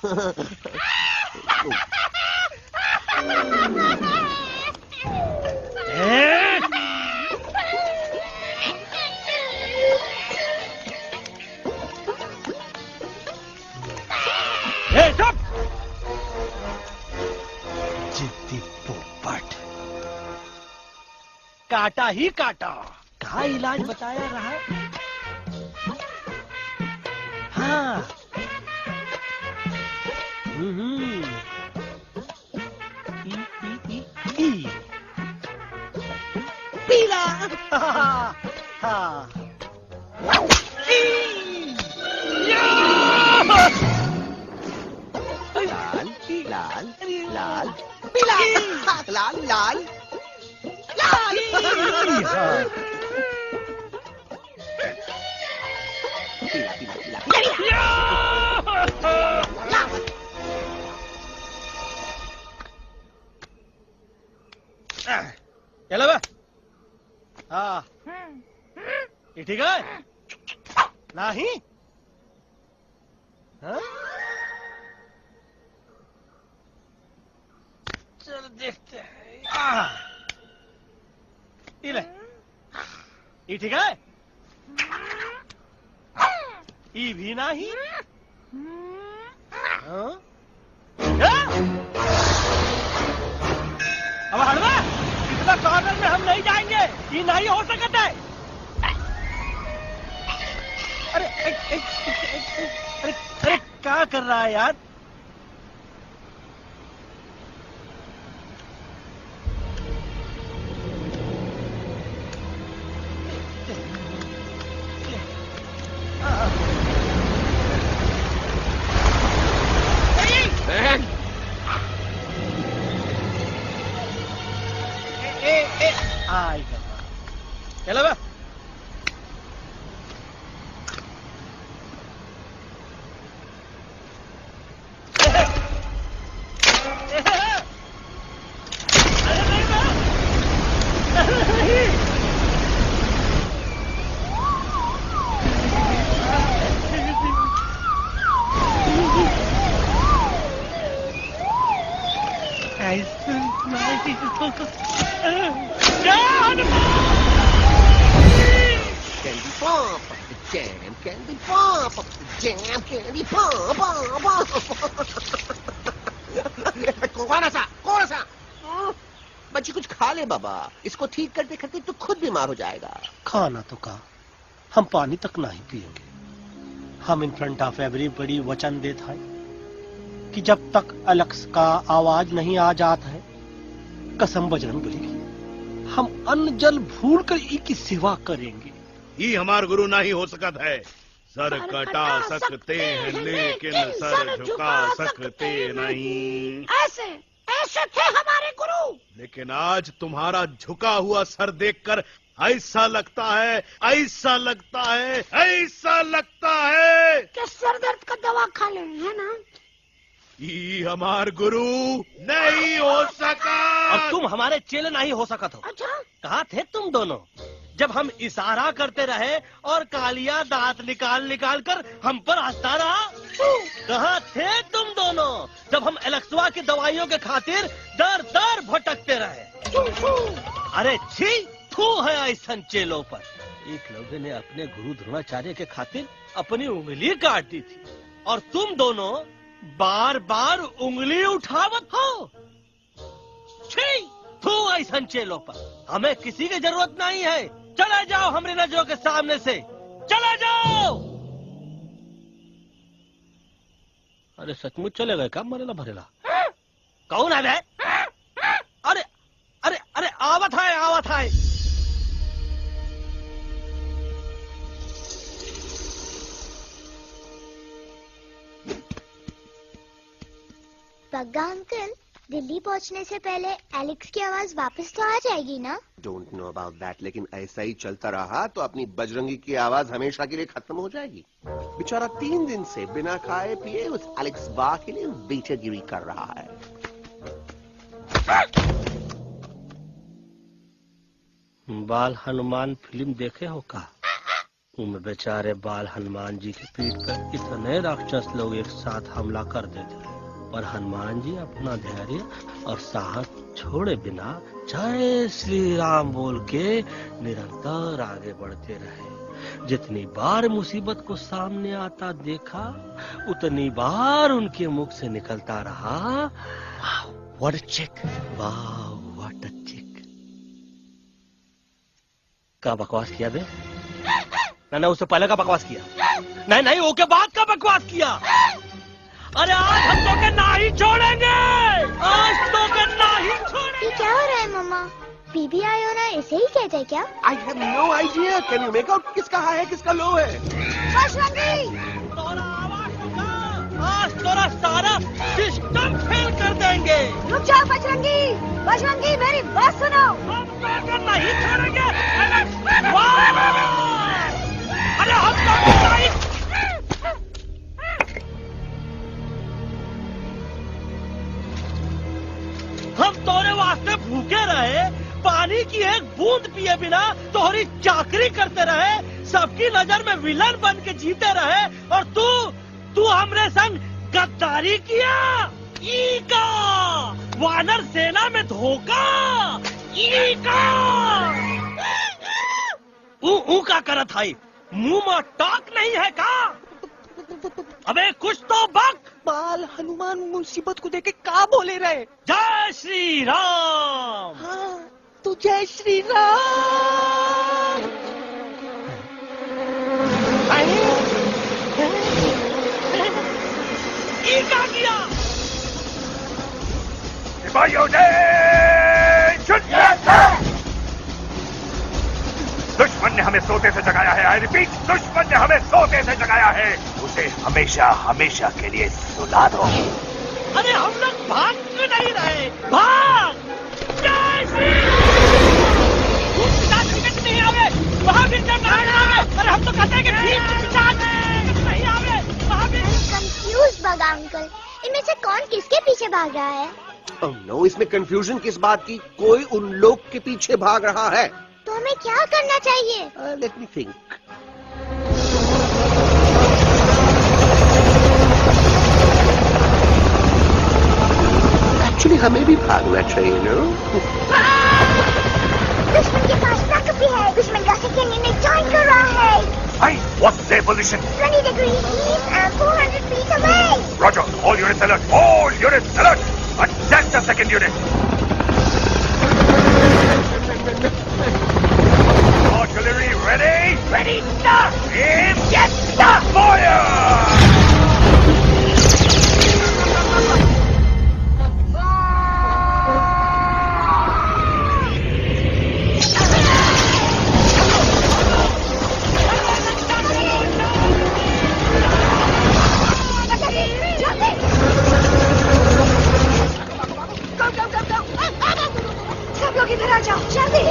जिद्दी पोपट, काटा ही काटा। कहाँ इलाज बताया रहा? हाँ। पीला। हाँ। लाल लाल लाल पीला, लाल लाल लाल। पीला पीला पीला चलो बा। हाँ ये ठीक है? नहीं? हाँ? चल देखते हैं। ये ले, ये ठीक है? ये भी नहीं? हाँ? अब हड़वा, इतना कॉर्नर में हम नहीं जाएंगे, ये नहीं हो सकता है। अरे अरे अरे क्या कर रहा है यार? चलो बा। Candy pop, jam candy pop. कौन सा? बच्ची कुछ खा ले बाबा, इसको ठीक करते करते तो खुद बीमार हो जाएगा। खाना तो कहा, हम पानी तक नहीं पिएंगे। हम इन फ्रंट ऑफ एवरीबॉडी वचन देता है कि जब तक एलेक्स का आवाज नहीं आ जाता है, कसम बजरंगबली की, हम अन्न जल भूल कर की सेवा करेंगे। ये हमार गुरु नहीं हो सकता है। सर कटा सकते हैं लेकिन सर झुका सकते नहीं। ऐसे ऐसे थे हमारे गुरु। लेकिन आज तुम्हारा झुका हुआ सर देखकर ऐसा लगता है, ऐसा लगता है, ऐसा लगता है कि सर दर्द का दवा खा ले, है ना? ये हमार गुरु नहीं हो सका। और तुम हमारे चेले नहीं हो सका तो। अच्छा, कहाँ थे तुम दोनों जब हम इशारा करते रहे और कालिया दांत निकाल निकाल कर हम पर हंसता रहा? कहाँ थे तुम दोनों जब हम एलेक्सवा की दवाइयों के खातिर दर दर भटकते रहे? अरे छी, थू है ऐसा चेलों पर। एक लोगों ने अपने गुरु द्रोणाचार्य के खातिर अपनी उंगली काट दी थी और तुम दोनों बार बार उंगली उठावत हो। छी, थू ऐसा चेलों पर। हमें किसी की जरूरत नहीं है। चले जाओ हमारी नजरों के सामने से, चले जाओ। अरे सचमुच चले गए क्या? मरेला भरेला कौन है? अरे अरे अरे आवत है, आवत है। बग्गा अंकल, दिल्ली पहुंचने से पहले एलेक्स की आवाज वापस तो आ जाएगी ना? डोंट नो अबाउट दैट, लेकिन ऐसा ही चलता रहा तो अपनी बजरंगी की आवाज हमेशा के लिए खत्म हो जाएगी। बेचारा 3 दिन से बिना खाए पिए उस एलेक्स बा के लिए बेचैगिरी कर रहा है। बाल हनुमान फिल्म देखे हो का? उनमें बेचारे बाल हनुमान जी की पीठ पर इतने राक्षस लोग एक साथ हमला कर देते हैं, पर हनुमान जी अपना धैर्य और साहस छोड़े बिना जय श्री राम बोल के निरंतर आगे बढ़ते रहे। जितनी बार मुसीबत को सामने आता देखा, उतनी बार उनके मुख से निकलता रहा, व्हाट अ चिक, वाह व्हाट अ चिक। का बकवास किया बे? मैंने उससे पहले का बकवास किया? नहीं नहीं, वो के बाद का बकवास किया। अरे आज हम तो के नहीं छोड़ेंगे, आज तो के नहीं छोड़ेंगे। ये क्या हो रहा है मम्मा? बीबी आई हो ना, इसे ही कहते हैं क्या? I have no idea. Can you make out किसका हाई है किसका लो है? आज तोरा सारा सिस्टम फेल कर देंगे। रुक जाओ बजरंगी, बजरंगी मेरी बात सुनो। हम तो के नहीं छोड़ेंगे। अरे हम तो नहीं। हम तोरे वास्ते भूखे रहे, पानी की एक बूंद पिए बिना तोहरी चाकरी करते रहे, सबकी नजर में विलन बन के जीते रहे, और तू हमरे संग गद्दारी किया। ई का वानर सेना में धोखा, ई का ऊ का करत है, मुंह में टाक नहीं है का? अबे कुछ तो बक। बाल हनुमान मुसीबत को देखे का बोले रहे? जय श्री राम। हाँ, तो जय श्री राम। ये क्या किया? सिपाहियों दुश्मन ने हमें सोते से जगाया है। आई रिपीट, दुश्मन ने हमें सोते से जगाया है। उसे हमेशा हमेशा के लिए सुला दो। अरे हम लोग भाग क्यों नहीं रहे? भाग! जय श्री नहीं आवे, वहाँ भी जब नहीं आवे। अरे हम तो कहते हैं कि नहीं आवे, वहाँ भी। कंफ्यूज बग्गा अंकल, इनमें से कौन किसके पीछे भाग रहा है? ओह नो, इसमें कंफ्यूजन किस बात की? कोई उन लोग के पीछे भाग रहा है। तो हमें क्या करना चाहिए? Let me think. एक्चुअली हमें भी भागना चाहिए ना? दुश्मन के पास ताकत भी है, दुश्मन का सेकेंड इन्हें ज्वाइन कर रहा है। I was able position. 20 degrees east and 400 feet away. Roger. All units alert. All units alert. Just a second, unit. Artillery ready? Ready, sir! Aim! Yes, sir! Fire! सब लोग इधर आ जाओ जल्दी।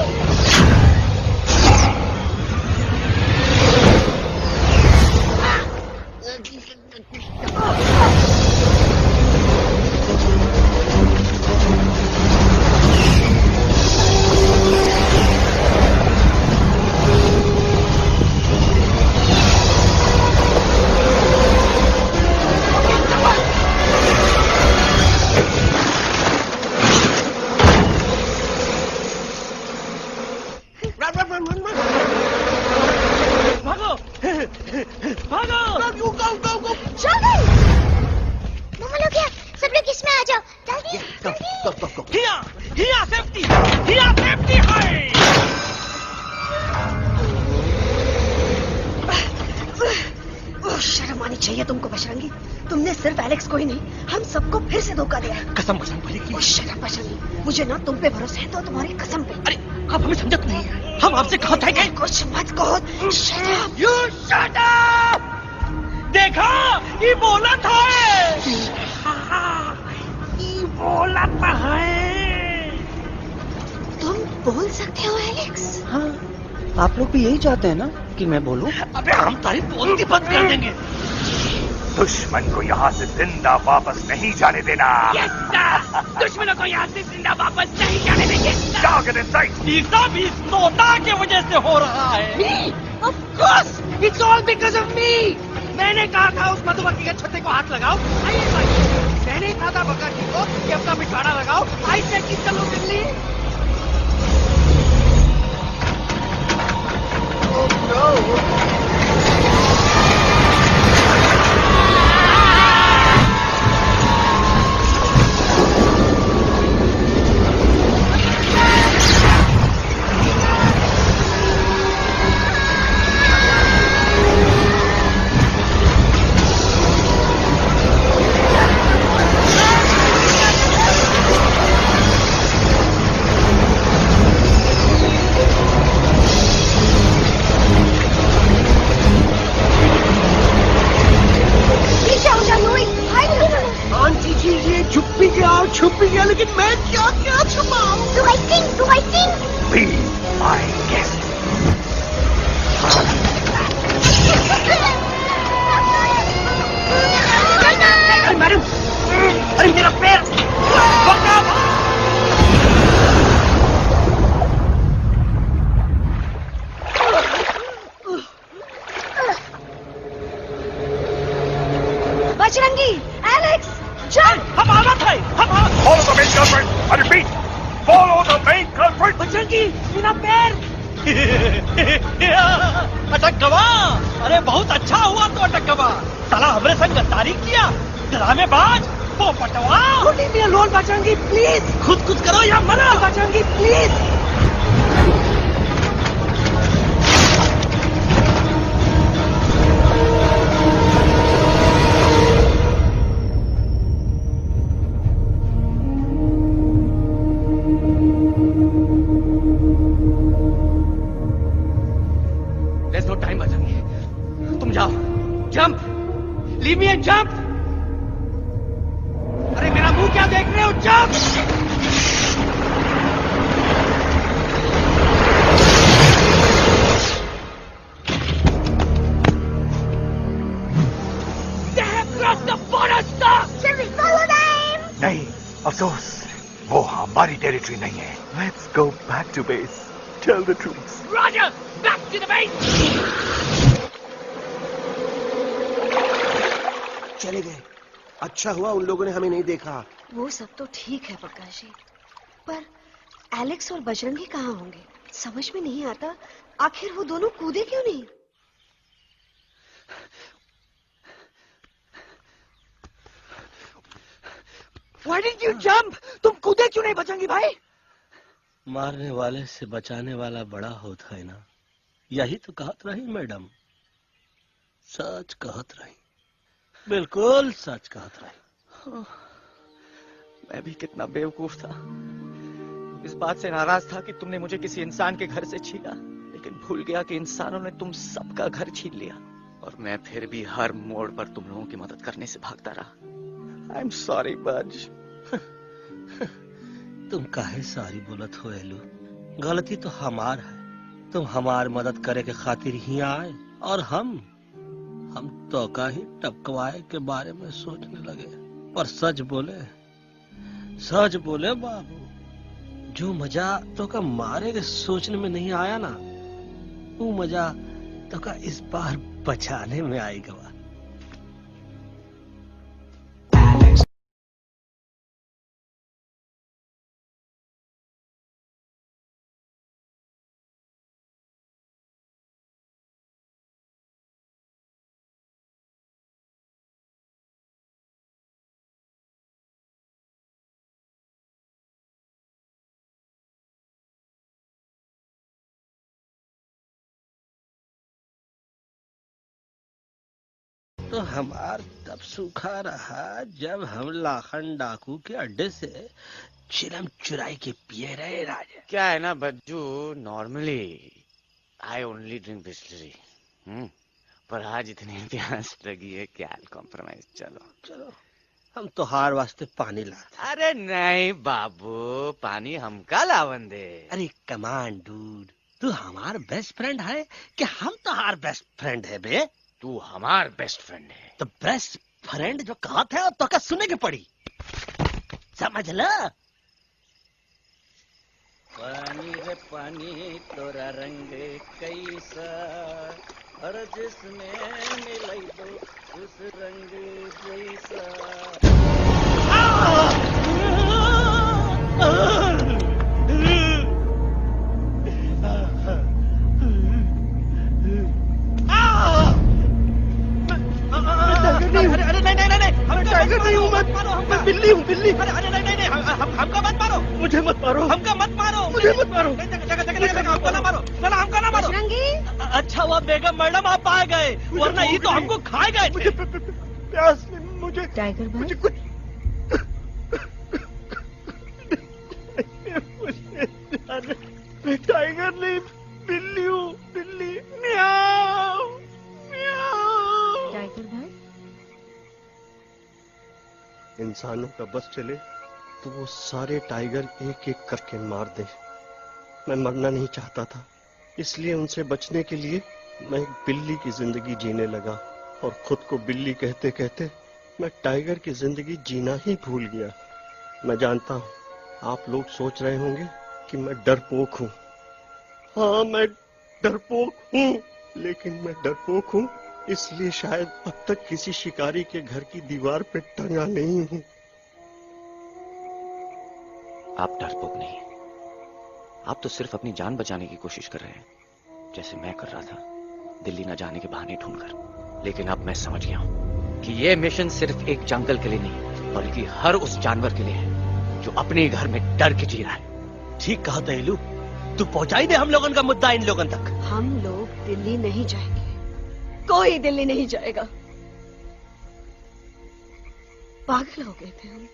शर्म आनी चाहिए तुमको बजरंगी। तुमने सिर्फ एलेक्स को ही नहीं, हम सबको फिर से धोखा दिया है। कसम बजरंग बली की। शर्म बजरंगी, मुझे ना तुम पे भरोसा है तो तुम्हारी कसम पे। अरे आप हमें समझत नहीं है, हम आपसे कहा था कि कुछ मत कहो। You shut up! देखा, ये बोला था। ये बोला था है। तुम बोल सकते हो एलेक्स? हाँ, आप लोग भी यही चाहते हैं ना कि मैं बोलूं? अबे हम तारीफ बोलती बंद कर देंगे। दुश्मन को यहाँ से जिंदा वापस नहीं जाने देना। Yes, sir! दुश्मनों को यहाँ से जिंदा वापस नहीं जाने देंगे। Target in sight. ये सब इस तोता की वजह से हो रहा है। Me? Of course! It's all because of me! मैंने कहा था उस मधुमक्खी के छत्ते को हाथ लगाओ। आइए भाई, मैंने कहा था बकरी को कि अपना पिछवाड़ा लगाओ। आई से कि चलो दिल्ली। Oh no! छुप भी गया, लेकिन मैं क्या क्या छुपाऊं? Do I sing? Be my guest. Madam, अरे मेरा पैर! बजरंगी, एलेक्स, चल! हम आना था, Follow the main culprit. I repeat, follow the main culprit. Bajrangi, मेरा पैर! अटकवा! अरे बहुत अच्छा हुआ तो अटकवा। साला हमरे संग गद्दारी किया, ड्रामेबाज, पोपटवा। Leave me alone, Bajrangi, please! खुद करो या मरो। Bajrangi, please! There's no time, Bajrangi. तुम जाओ, jump, leave me and jump। अरे मेरा मुंह क्या देख रहे हो? Jump! They have crossed the border, sir! Shall we follow them? नहीं, अफसोस, वो हमारी टेरिटरी नहीं है। Let's go back to base. Tell the troops. Roger! Back to the base! चले गए। अच्छा हुआ उन लोगों ने हमें नहीं देखा। वो सब तो ठीक है प्रकाश जी, पर एलेक्स और बजरंगी कहाँ होंगे? समझ में नहीं आता, आखिर वो दोनों कूदे क्यों नहीं? Why did you jump? तुम कूदे क्यों नहीं बचेंगी भाई? मारने वाले से बचाने वाला बड़ा होता है ना, यही तो कहत रही मैडम, सच कहत रही, बिल्कुल सच कहत रही। मैं भी कितना बेवकूफ था, इस बात से नाराज था कि तुमने मुझे किसी इंसान के घर से छीना, लेकिन भूल गया कि इंसानों ने तुम सबका घर छीन लिया, और मैं फिर भी हर मोड़ पर तुम लोगों की मदद करने से भागता रहा। आई एम सॉरी बज। तुम काहे सारी बोलत हो एलू, गलती तो हमार है, तुम हमार मदद करे के खातिर ही आए, और हम तो का ही टपकवाए के बारे में सोचने लगे। पर सच बोले बाबू, जो मजा तो का मारे के सोचने में नहीं आया ना, वो मजा तो का इस बार बचाने में आएगा। तो हमार तब सूखा रहा जब हम लाखन डाकू के अड्डे से चिलम चुराई के पिए रहे राजा। क्या है ना Bajju, normally I only drink Bisleri, पर आज इतनी प्यास लगी है क्या कॉम्प्रोमाइज। चलो हम तो हार वास्ते पानी ला। अरे नहीं बाबू, पानी हमका लावन दे। अरे कमान डूड, तू हमार बेस्ट फ्रेंड है कि हम तो हार बेस्ट फ्रेंड है बे? तू हमार बेस्ट फ्रेंड है। तो बेस्ट फ्रेंड जो कहा था तो क्या सुने के पड़ी, समझ ला। पानी रे पानी तोरा रंग कैसा, और जिसमें मिलाई दो उस रंग जैसा। अरे नहीं, हम टाइगर नहीं हूँ, मैं बिल्ली हूँ, बिल्ली। अरे नहीं, हमका मत मारो, मुझे मत मारो, हमका मत मारो, मुझे मत मारो, हमको ना मारो, हमका ना मारो। अच्छा हुआ बेगम मैडम आप आ गए, वरना ये तो हमको खाए गए। मुझे प्यास नहीं, मुझे टाइगर भाई, मुझे कुछ टाइगर नहीं, बिल्ली हूँ, बिल्ली। म्याऊ म्याऊ। टाइगर भाई, इंसानों का बस चले तो वो सारे टाइगर एक एक करके मार दे। मैं मरना नहीं चाहता था, इसलिए उनसे बचने के लिए मैं एक बिल्ली की जिंदगी जीने लगा, और खुद को बिल्ली कहते कहते मैं टाइगर की जिंदगी जीना ही भूल गया। मैं जानता हूँ आप लोग सोच रहे होंगे कि मैं डरपोक हूँ। हाँ, मैं डरपोक हूँ, लेकिन मैं डरपोक हूँ इसलिए शायद अब तक किसी शिकारी के घर की दीवार पे टंगा नहीं हूँ। आप डरपोक नहीं, आप तो सिर्फ अपनी जान बचाने की कोशिश कर रहे हैं, जैसे मैं कर रहा था दिल्ली न जाने के बहाने ढूंढकर। लेकिन अब मैं समझ गया हूं कि यह मिशन सिर्फ एक जंगल के लिए नहीं, बल्कि हर उस जानवर के लिए है जो अपने घर में डर के जी रहा है। ठीक कहा दहलू, तू पहुंचाई दे हम लोगों का मुद्दा इन लोगों तक। हम लोग दिल्ली नहीं जाएंगे, कोई दिल्ली नहीं जाएगा। पागल हो गए थे हम,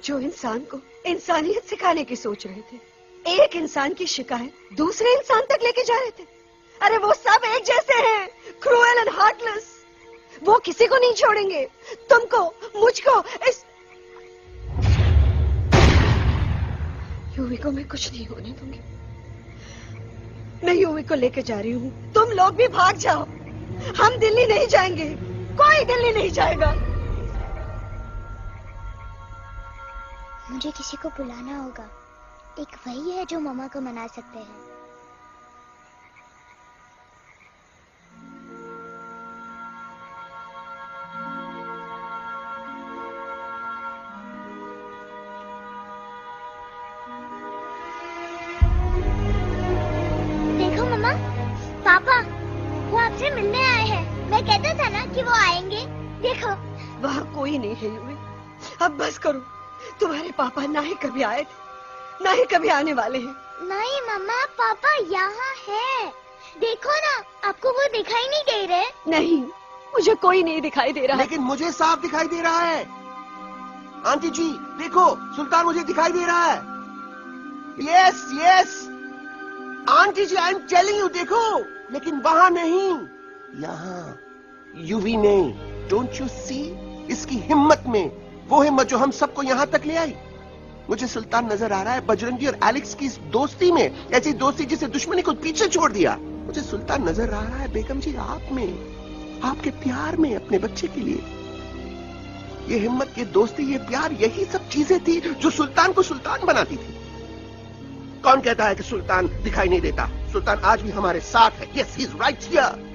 जो इंसान को इंसानियत सिखाने की सोच रहे थे, एक इंसान की शिकायत दूसरे इंसान तक लेके जा रहे थे। अरे वो सब एक जैसे हैं, क्रूएल एंड हार्टलेस। वो किसी को नहीं छोड़ेंगे, तुमको, मुझको, इस यूवी को मैं कुछ नहीं होने दूंगी। मैं यूवी को लेके जा रही हूँ, तुम लोग भी भाग जाओ। हम दिल्ली नहीं जाएंगे, कोई दिल्ली नहीं जाएगा। मुझे किसी को बुलाना होगा, एक वही है जो मामा को मना सकते हैं। देखो मामा, पापा वो आपसे मिलने आए हैं। मैं कहता था ना कि वो आएंगे। देखो वहाँ कोई नहीं है यूवी, अब बस करो। तुम्हारे पापा ना ही कभी आए थे, ना ही कभी आने वाले हैं। नहीं मम्मा, पापा यहाँ है। देखो ना, आपको वो दिखाई नहीं दे रहे? नहीं, मुझे कोई नहीं दिखाई दे रहा। लेकिन मुझे साफ दिखाई दे रहा है। आंटी जी देखो, सुल्तान मुझे दिखाई दे रहा है। Yes yes aunty ji, I am telling you, देखो। लेकिन वहां नहीं, यहाँ। यू भी नहीं। Don't you see? इसकी हिम्मत में, वो हिम्मत जो हम सबको यहाँ तक ले आई। मुझे सुल्तान नजर आ रहा है बजरंगी और एलेक्स की इस दोस्ती में, ऐसी दोस्ती जिसे दुश्मनी को पीछे छोड़ दिया। मुझे सुल्तान नजर आ रहा है बेगम जी आप में, आपके प्यार में, अपने बच्चे के लिए। ये हिम्मत, ये दोस्ती, ये प्यार, यही सब चीजें थी जो सुल्तान को सुल्तान बनाती थी। कौन कहता है कि सुल्तान दिखाई नहीं देता? सुल्तान आज भी हमारे साथ है। Yes, he is right here.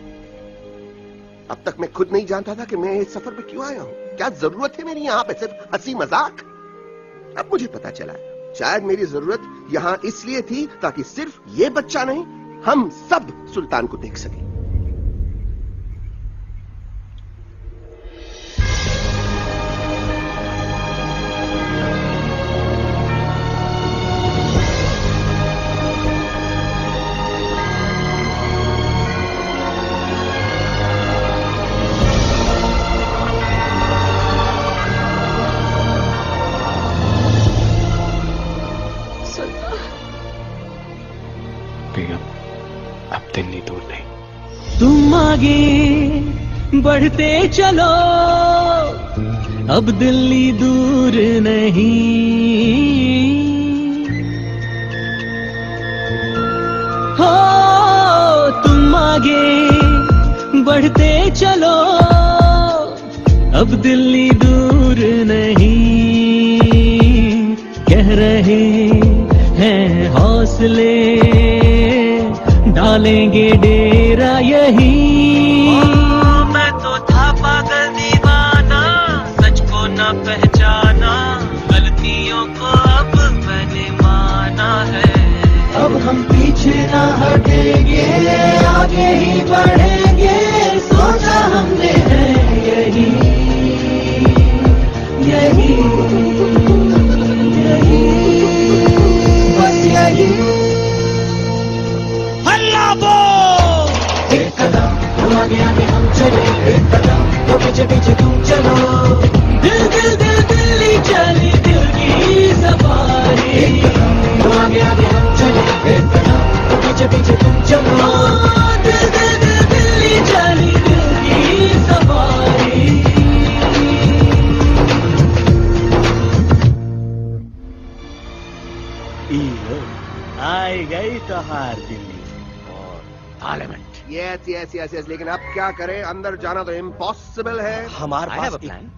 अब तक मैं खुद नहीं जानता था कि मैं इस सफर पे क्यों आया हूं। क्या जरूरत है मेरी यहाँ पे सिर्फ हंसी मजाक? अब मुझे पता चला है, शायद मेरी जरूरत यहाँ इसलिए थी ताकि सिर्फ ये बच्चा नहीं, हम सब सुल्तान को देख सकें। दिल्ली दूर नहीं। तुम आगे बढ़ते चलो, अब दिल्ली दूर नहीं। हो तुम आगे बढ़ते चलो, अब दिल्ली दूर नहीं। कह रहे हैं हौसले, डालेंगे डेरा यही। मैं तो था पागल दीवाना, सच को न पहचाना, गलतियों को अब मैंने माना है। अब हम पीछे न हटेंगे, आगे ही बढ़ेंगे, सोचा हमने है यही यही यही, बस यही। एक कदम तो आगे आगे हम चले, एक कदम तो पीछे पीछे तुम चलो। दिल दिल दिल दिल्ली चली दिल की सवारी। एक कदम तो आगे आगे हम चले, एक कदम तो पीछे पीछे तुम चलो। दिल दिल दिल दिल्ली चली दिल की सवारी। आई गई तो हार Delhi parliament. Yes yes yes yes, लेकिन अब क्या करें? अंदर जाना तो इम्पॉसिबल है। हमारे पास प्लान।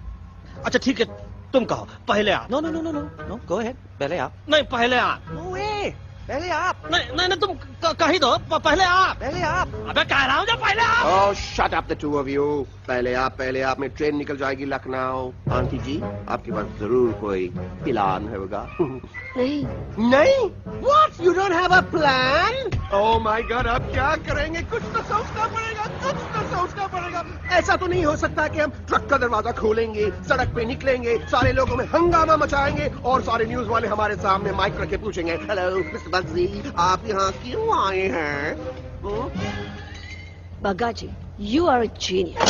अच्छा ठीक है, तुम कहो, पहले आप। No no no no no no, go ahead, पहले आप। नहीं, पहले आप। नो वे, पहले आप। नहीं नहीं, तुम कही दो, पहले आप। पहले आप। अबे कह रहा हूँ जो पहले आप। Oh shut up the two of you. पहले आप, पहले आप में ट्रेन निकल जाएगी लखनऊ। आंटी जी आपके पास जरूर कोई प्लान होगा। नहीं नहीं? What? You don't have a plan? Oh my God, अब क्या करेंगे? कुछ तो सोचना पड़ेगा, कुछ तो सोचना पड़ेगा। ऐसा तो नहीं हो सकता कि हम ट्रक का दरवाजा खोलेंगे, सड़क पे निकलेंगे, सारे लोगों में हंगामा मचाएंगे और सारे न्यूज वाले हमारे सामने माइक रख के पूछेंगे, हेलो मिस्टर बग्जी, आप यहाँ क्यों आए हैं? बग्गा जी, you are a genius.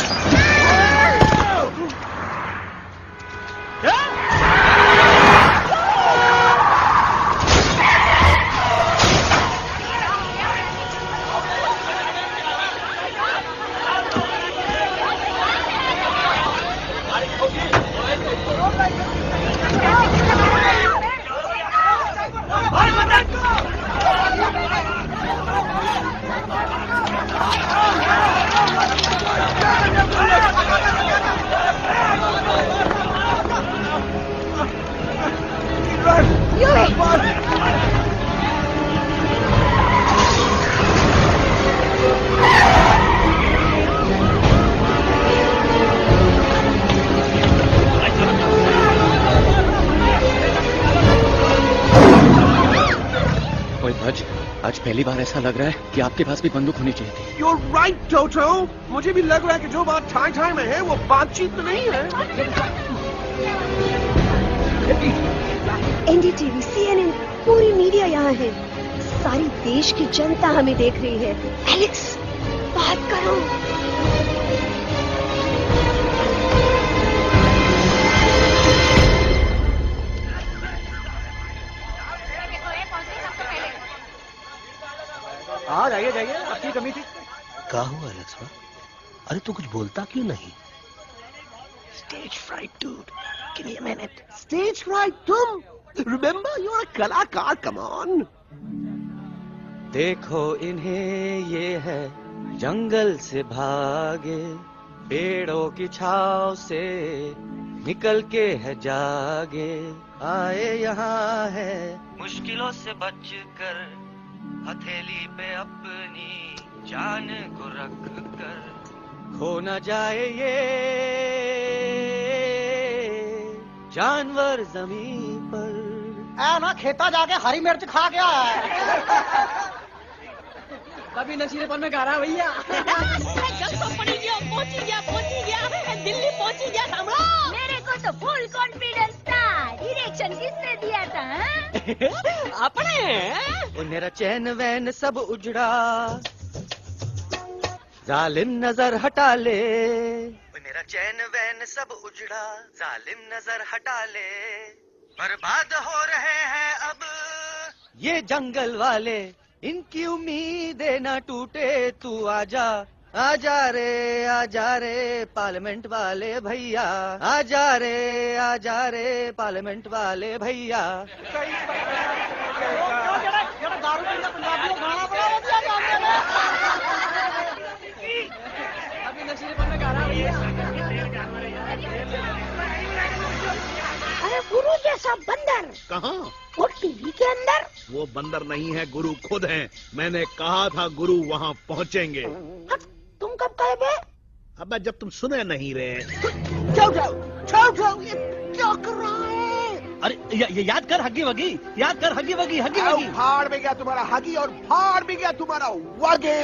आज पहली बार ऐसा लग रहा है कि आपके पास भी बंदूक होनी चाहिए थी। You're right, Toto. मुझे भी लग रहा है कि जो बात ठाई ठाई में है वो बातचीत तो नहीं है। एनडीटीवी, सीएनएन, पूरी मीडिया यहाँ है। सारी देश की जनता हमें देख रही है। एलेक्स, बात करो। हाँ जाइए जाइए, आपकी कमी थी। क्या हुआ एलेक्स? अरे तू कुछ बोलता क्यों नहीं? Stage fright, dude. Give me a minute. Stage fright, तुम? Remember, you're a कलाकार. Come on. देखो इन्हें, ये है जंगल से भागे, पेड़ों की छाव से निकल के है जागे, आए यहाँ है मुश्किलों से बचकर, हथेली पे अपनी जान को रख कर, खो न जाए ये जानवर जमीन पर। ना खेता जाके हरी मिर्च खा गया है। कभी नशीलेपन में गा रहा भैया। पहुंची गया, दिल्ली पहुंची गया सामरा। मेरे को तो फुल कॉन्फिडेंस था। डायरेक्शन किसने दिया था? अपने। वो मेरा चैन वैन सब उजड़ा, जालिम नजर हटा ले। मेरा चैन वैन सब उजड़ा, जालिम नजर हटा ले। बर्बाद हो रहे हैं अब ये जंगल वाले, इनकी उम्मीदें ना टूटे, तू आजा आजा रे पार्लियामेंट वाले भैया, आजा रे पार्लियामेंट वाले भैया। अभी नशीलेपन में गा रहा भैया। अरे गुरु जैसा बंदर कहाँ? वो टीवी के अंदर। वो बंदर नहीं है, गुरु खुद हैं। मैंने कहा था गुरु वहाँ पहुँचेंगे। तुम कब कहे बे? अब जब तुम सुने नहीं रहे। जाओ, ये क्या कर रहा है? अरे ये याद कर हगी वगी, याद कर हगी वगी, हगी वगी। भाड़ में गया तुम्हारा हगी और भाड़ में गया तुम्हारा वगी।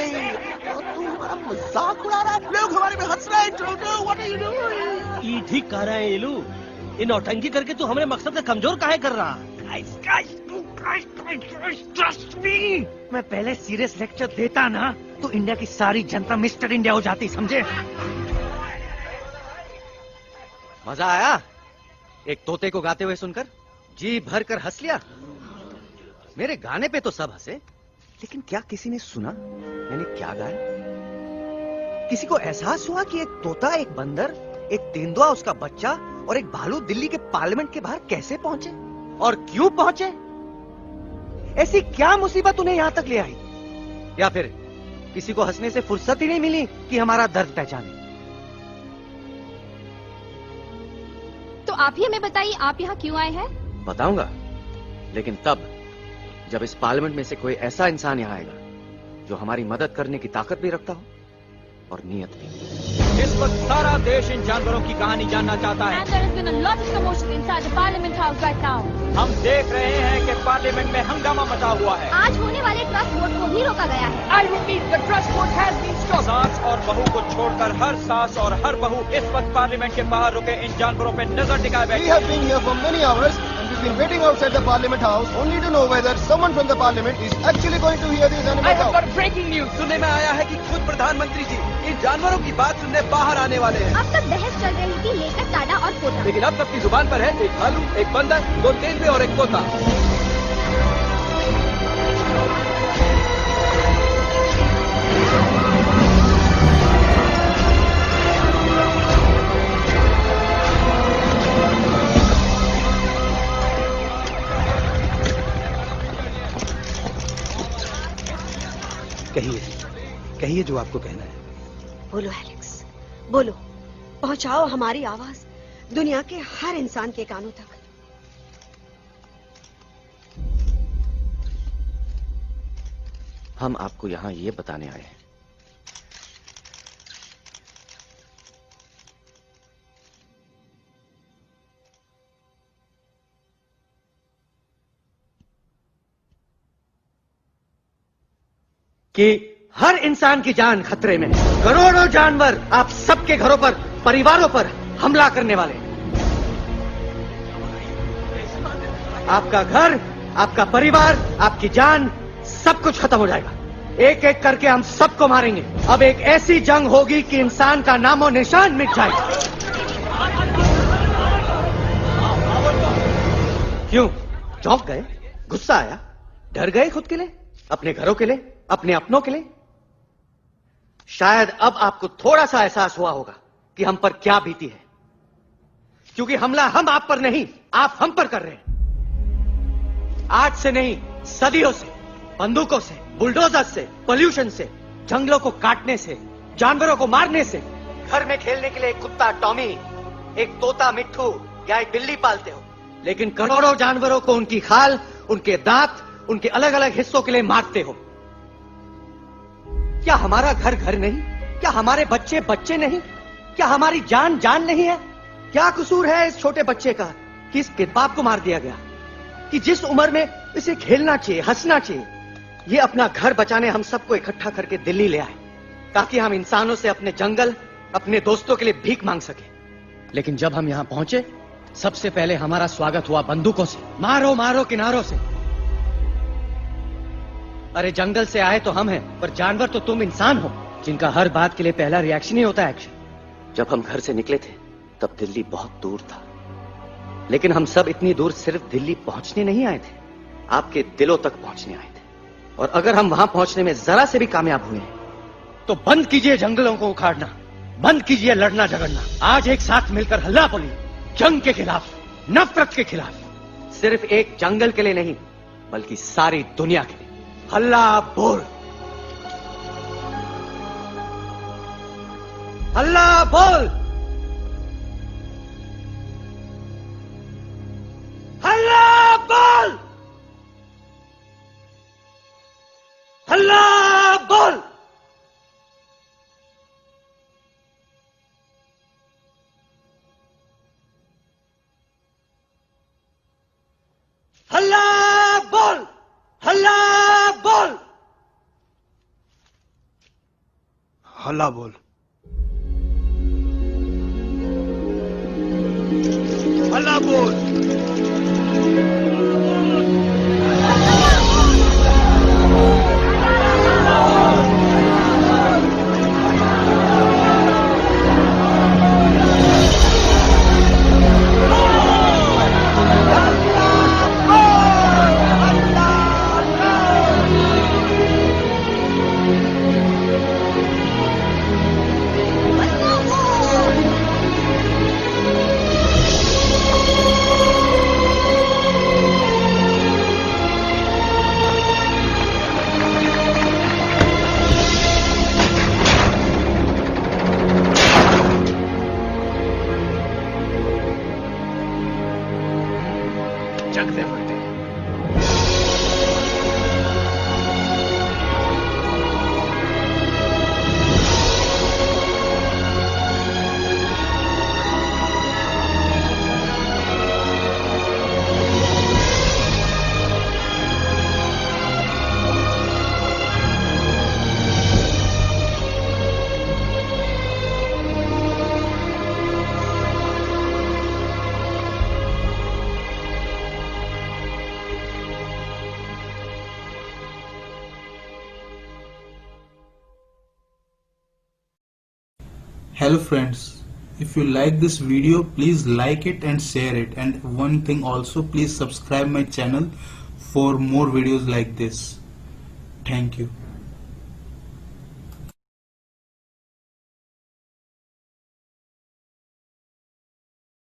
तुम हमारा मजाक उड़ा रहा है, लोग हमारे में हंस रहे हैं। What are you doing? ये ठीक कह रहा है एलू, ये नौटंकी करके तू हमारे मकसद का कमजोर काहे कर रहा? ट्रस्ट मी, मैं पहले सीरियस लेक्चर देता ना तो इंडिया की सारी जनता मिस्टर इंडिया हो जाती, समझे? मजा आया एक तोते को गाते हुए सुनकर? जी भर कर हंस लिया। मेरे गाने पे तो सब हंसे, लेकिन क्या किसी ने सुना मैंने क्या गाया? किसी को एहसास हुआ कि एक तोता, एक बंदर, एक तेंदुआ, उसका बच्चा और एक भालू दिल्ली के पार्लियामेंट के बाहर कैसे पहुंचे और क्यों पहुंचे? ऐसी क्या मुसीबत उन्हें यहां तक ले आई? या फिर किसी को हंसने से फुर्सत ही नहीं मिली कि हमारा दर्द पहचाने? तो आप ही हमें बताइए, आप यहाँ क्यों आए हैं? बताऊंगा, लेकिन तब जब इस पार्लियामेंट में से कोई ऐसा इंसान यहाँ आएगा जो हमारी मदद करने की ताकत भी रखता हो और नीयत भी। इस वक्त सारा देश इन जानवरों की कहानी जानना चाहता है। And there has been a lot of commotion inside the Parliament House right now. हम देख रहे हैं कि पार्लियामेंट में हंगामा मचा हुआ है। आज होने वाले ट्रस्ट वोट को भी रोका गया है। I repeat, the trust vote has been stopped. सास और बहू को छोड़कर हर सास और हर बहू इस वक्त पार्लियामेंट के बाहर रुके इन जानवरों पे नजर टिकाए बैठे। We have been here for many hours and we've been waiting outside the Parliament House only to know whether someone from the Parliament is actually going to hear these animals out. I have got breaking news. सुनने में आया है कि खुद प्रधानमंत्री जी इन जानवरों की बात सुनने बाहर आने वाले हैं। अब तक बहस चल रही थी लेकर टाटा और पोता, लेकिन अब सबकी जुबान पर है एक भालू, एक बंदर, दो तेंदुए और एक तोता। कहिए जो आपको कहना है। बोलो एलेक्स, बोलो, पहुंचाओ हमारी आवाज दुनिया के हर इंसान के कानों तक। हम आपको यहाँ ये बताने आए हैं कि हर इंसान की जान खतरे में, करोड़ों जानवर आप सबके घरों पर, परिवारों पर हमला करने वाले। आपका घर, आपका परिवार, आपकी जान, सब कुछ खत्म हो जाएगा। एक एक करके हम सबको मारेंगे। अब एक ऐसी जंग होगी कि इंसान का नामो निशान मिट जाएगा। क्यों चौंक गए? गुस्सा आया? डर गए खुद के लिए, अपने घरों के लिए, अपने अपनों के लिए? शायद अब आपको थोड़ा सा एहसास हुआ होगा कि हम पर क्या बीती है, क्योंकि हमला हम आप पर नहीं, आप हम पर कर रहे हैं। आज से नहीं, सदियों से, बंदूकों से, बुलडोजर से, पोल्यूशन से, जंगलों को काटने से, जानवरों को मारने से। घर में खेलने के लिए एक कुत्ता टॉमी, एक तोता मिट्ठू या एक बिल्ली पालते हो, लेकिन करोड़ों जानवरों को उनकी खाल, उनके दांत, उनके अलग अलग हिस्सों के लिए मारते हो। क्या हमारा घर घर नहीं? क्या हमारे बच्चे बच्चे नहीं? क्या हमारी जान जान नहीं है? क्या कसूर है इस छोटे बच्चे का कि इसके बाप को मार दिया गया, कि जिस उम्र में इसे खेलना चाहिए, हंसना चाहिए? ये अपना घर बचाने हम सबको इकट्ठा करके दिल्ली ले आए, ताकि हम इंसानों से अपने जंगल, अपने दोस्तों के लिए भीख मांग सके। लेकिन जब हम यहां पहुंचे, सबसे पहले हमारा स्वागत हुआ बंदूकों से, मारो मारो किनारों से। अरे जंगल से आए तो हम हैं, पर जानवर तो तुम इंसान हो, जिनका हर बात के लिए पहला रिएक्शन ही होता है एक्शन। जब हम घर से निकले थे तब दिल्ली बहुत दूर था, लेकिन हम सब इतनी दूर सिर्फ दिल्ली पहुंचने नहीं आए थे, आपके दिलों तक पहुंचने आए थे। और अगर हम वहां पहुंचने में जरा से भी कामयाब हुए तो बंद कीजिए जंगलों को उखाड़ना, बंद कीजिए लड़ना झगड़ना। आज एक साथ मिलकर हल्ला बोलिए, जंग के खिलाफ, नफरत के खिलाफ। सिर्फ एक जंगल के लिए नहीं, बल्कि सारी दुनिया के लिए। हल्ला बोल, हल्ला बोल, हल्ला बोल, हल्ला बोल। हल्ला बोल, हल्ला बोल, हल्ला बोल, हल्ला बोल। जगते मरते हैं। Hello friends, if you like this video, please like it and share it, and one thing also, please subscribe my channel for more videos like this. Thank you.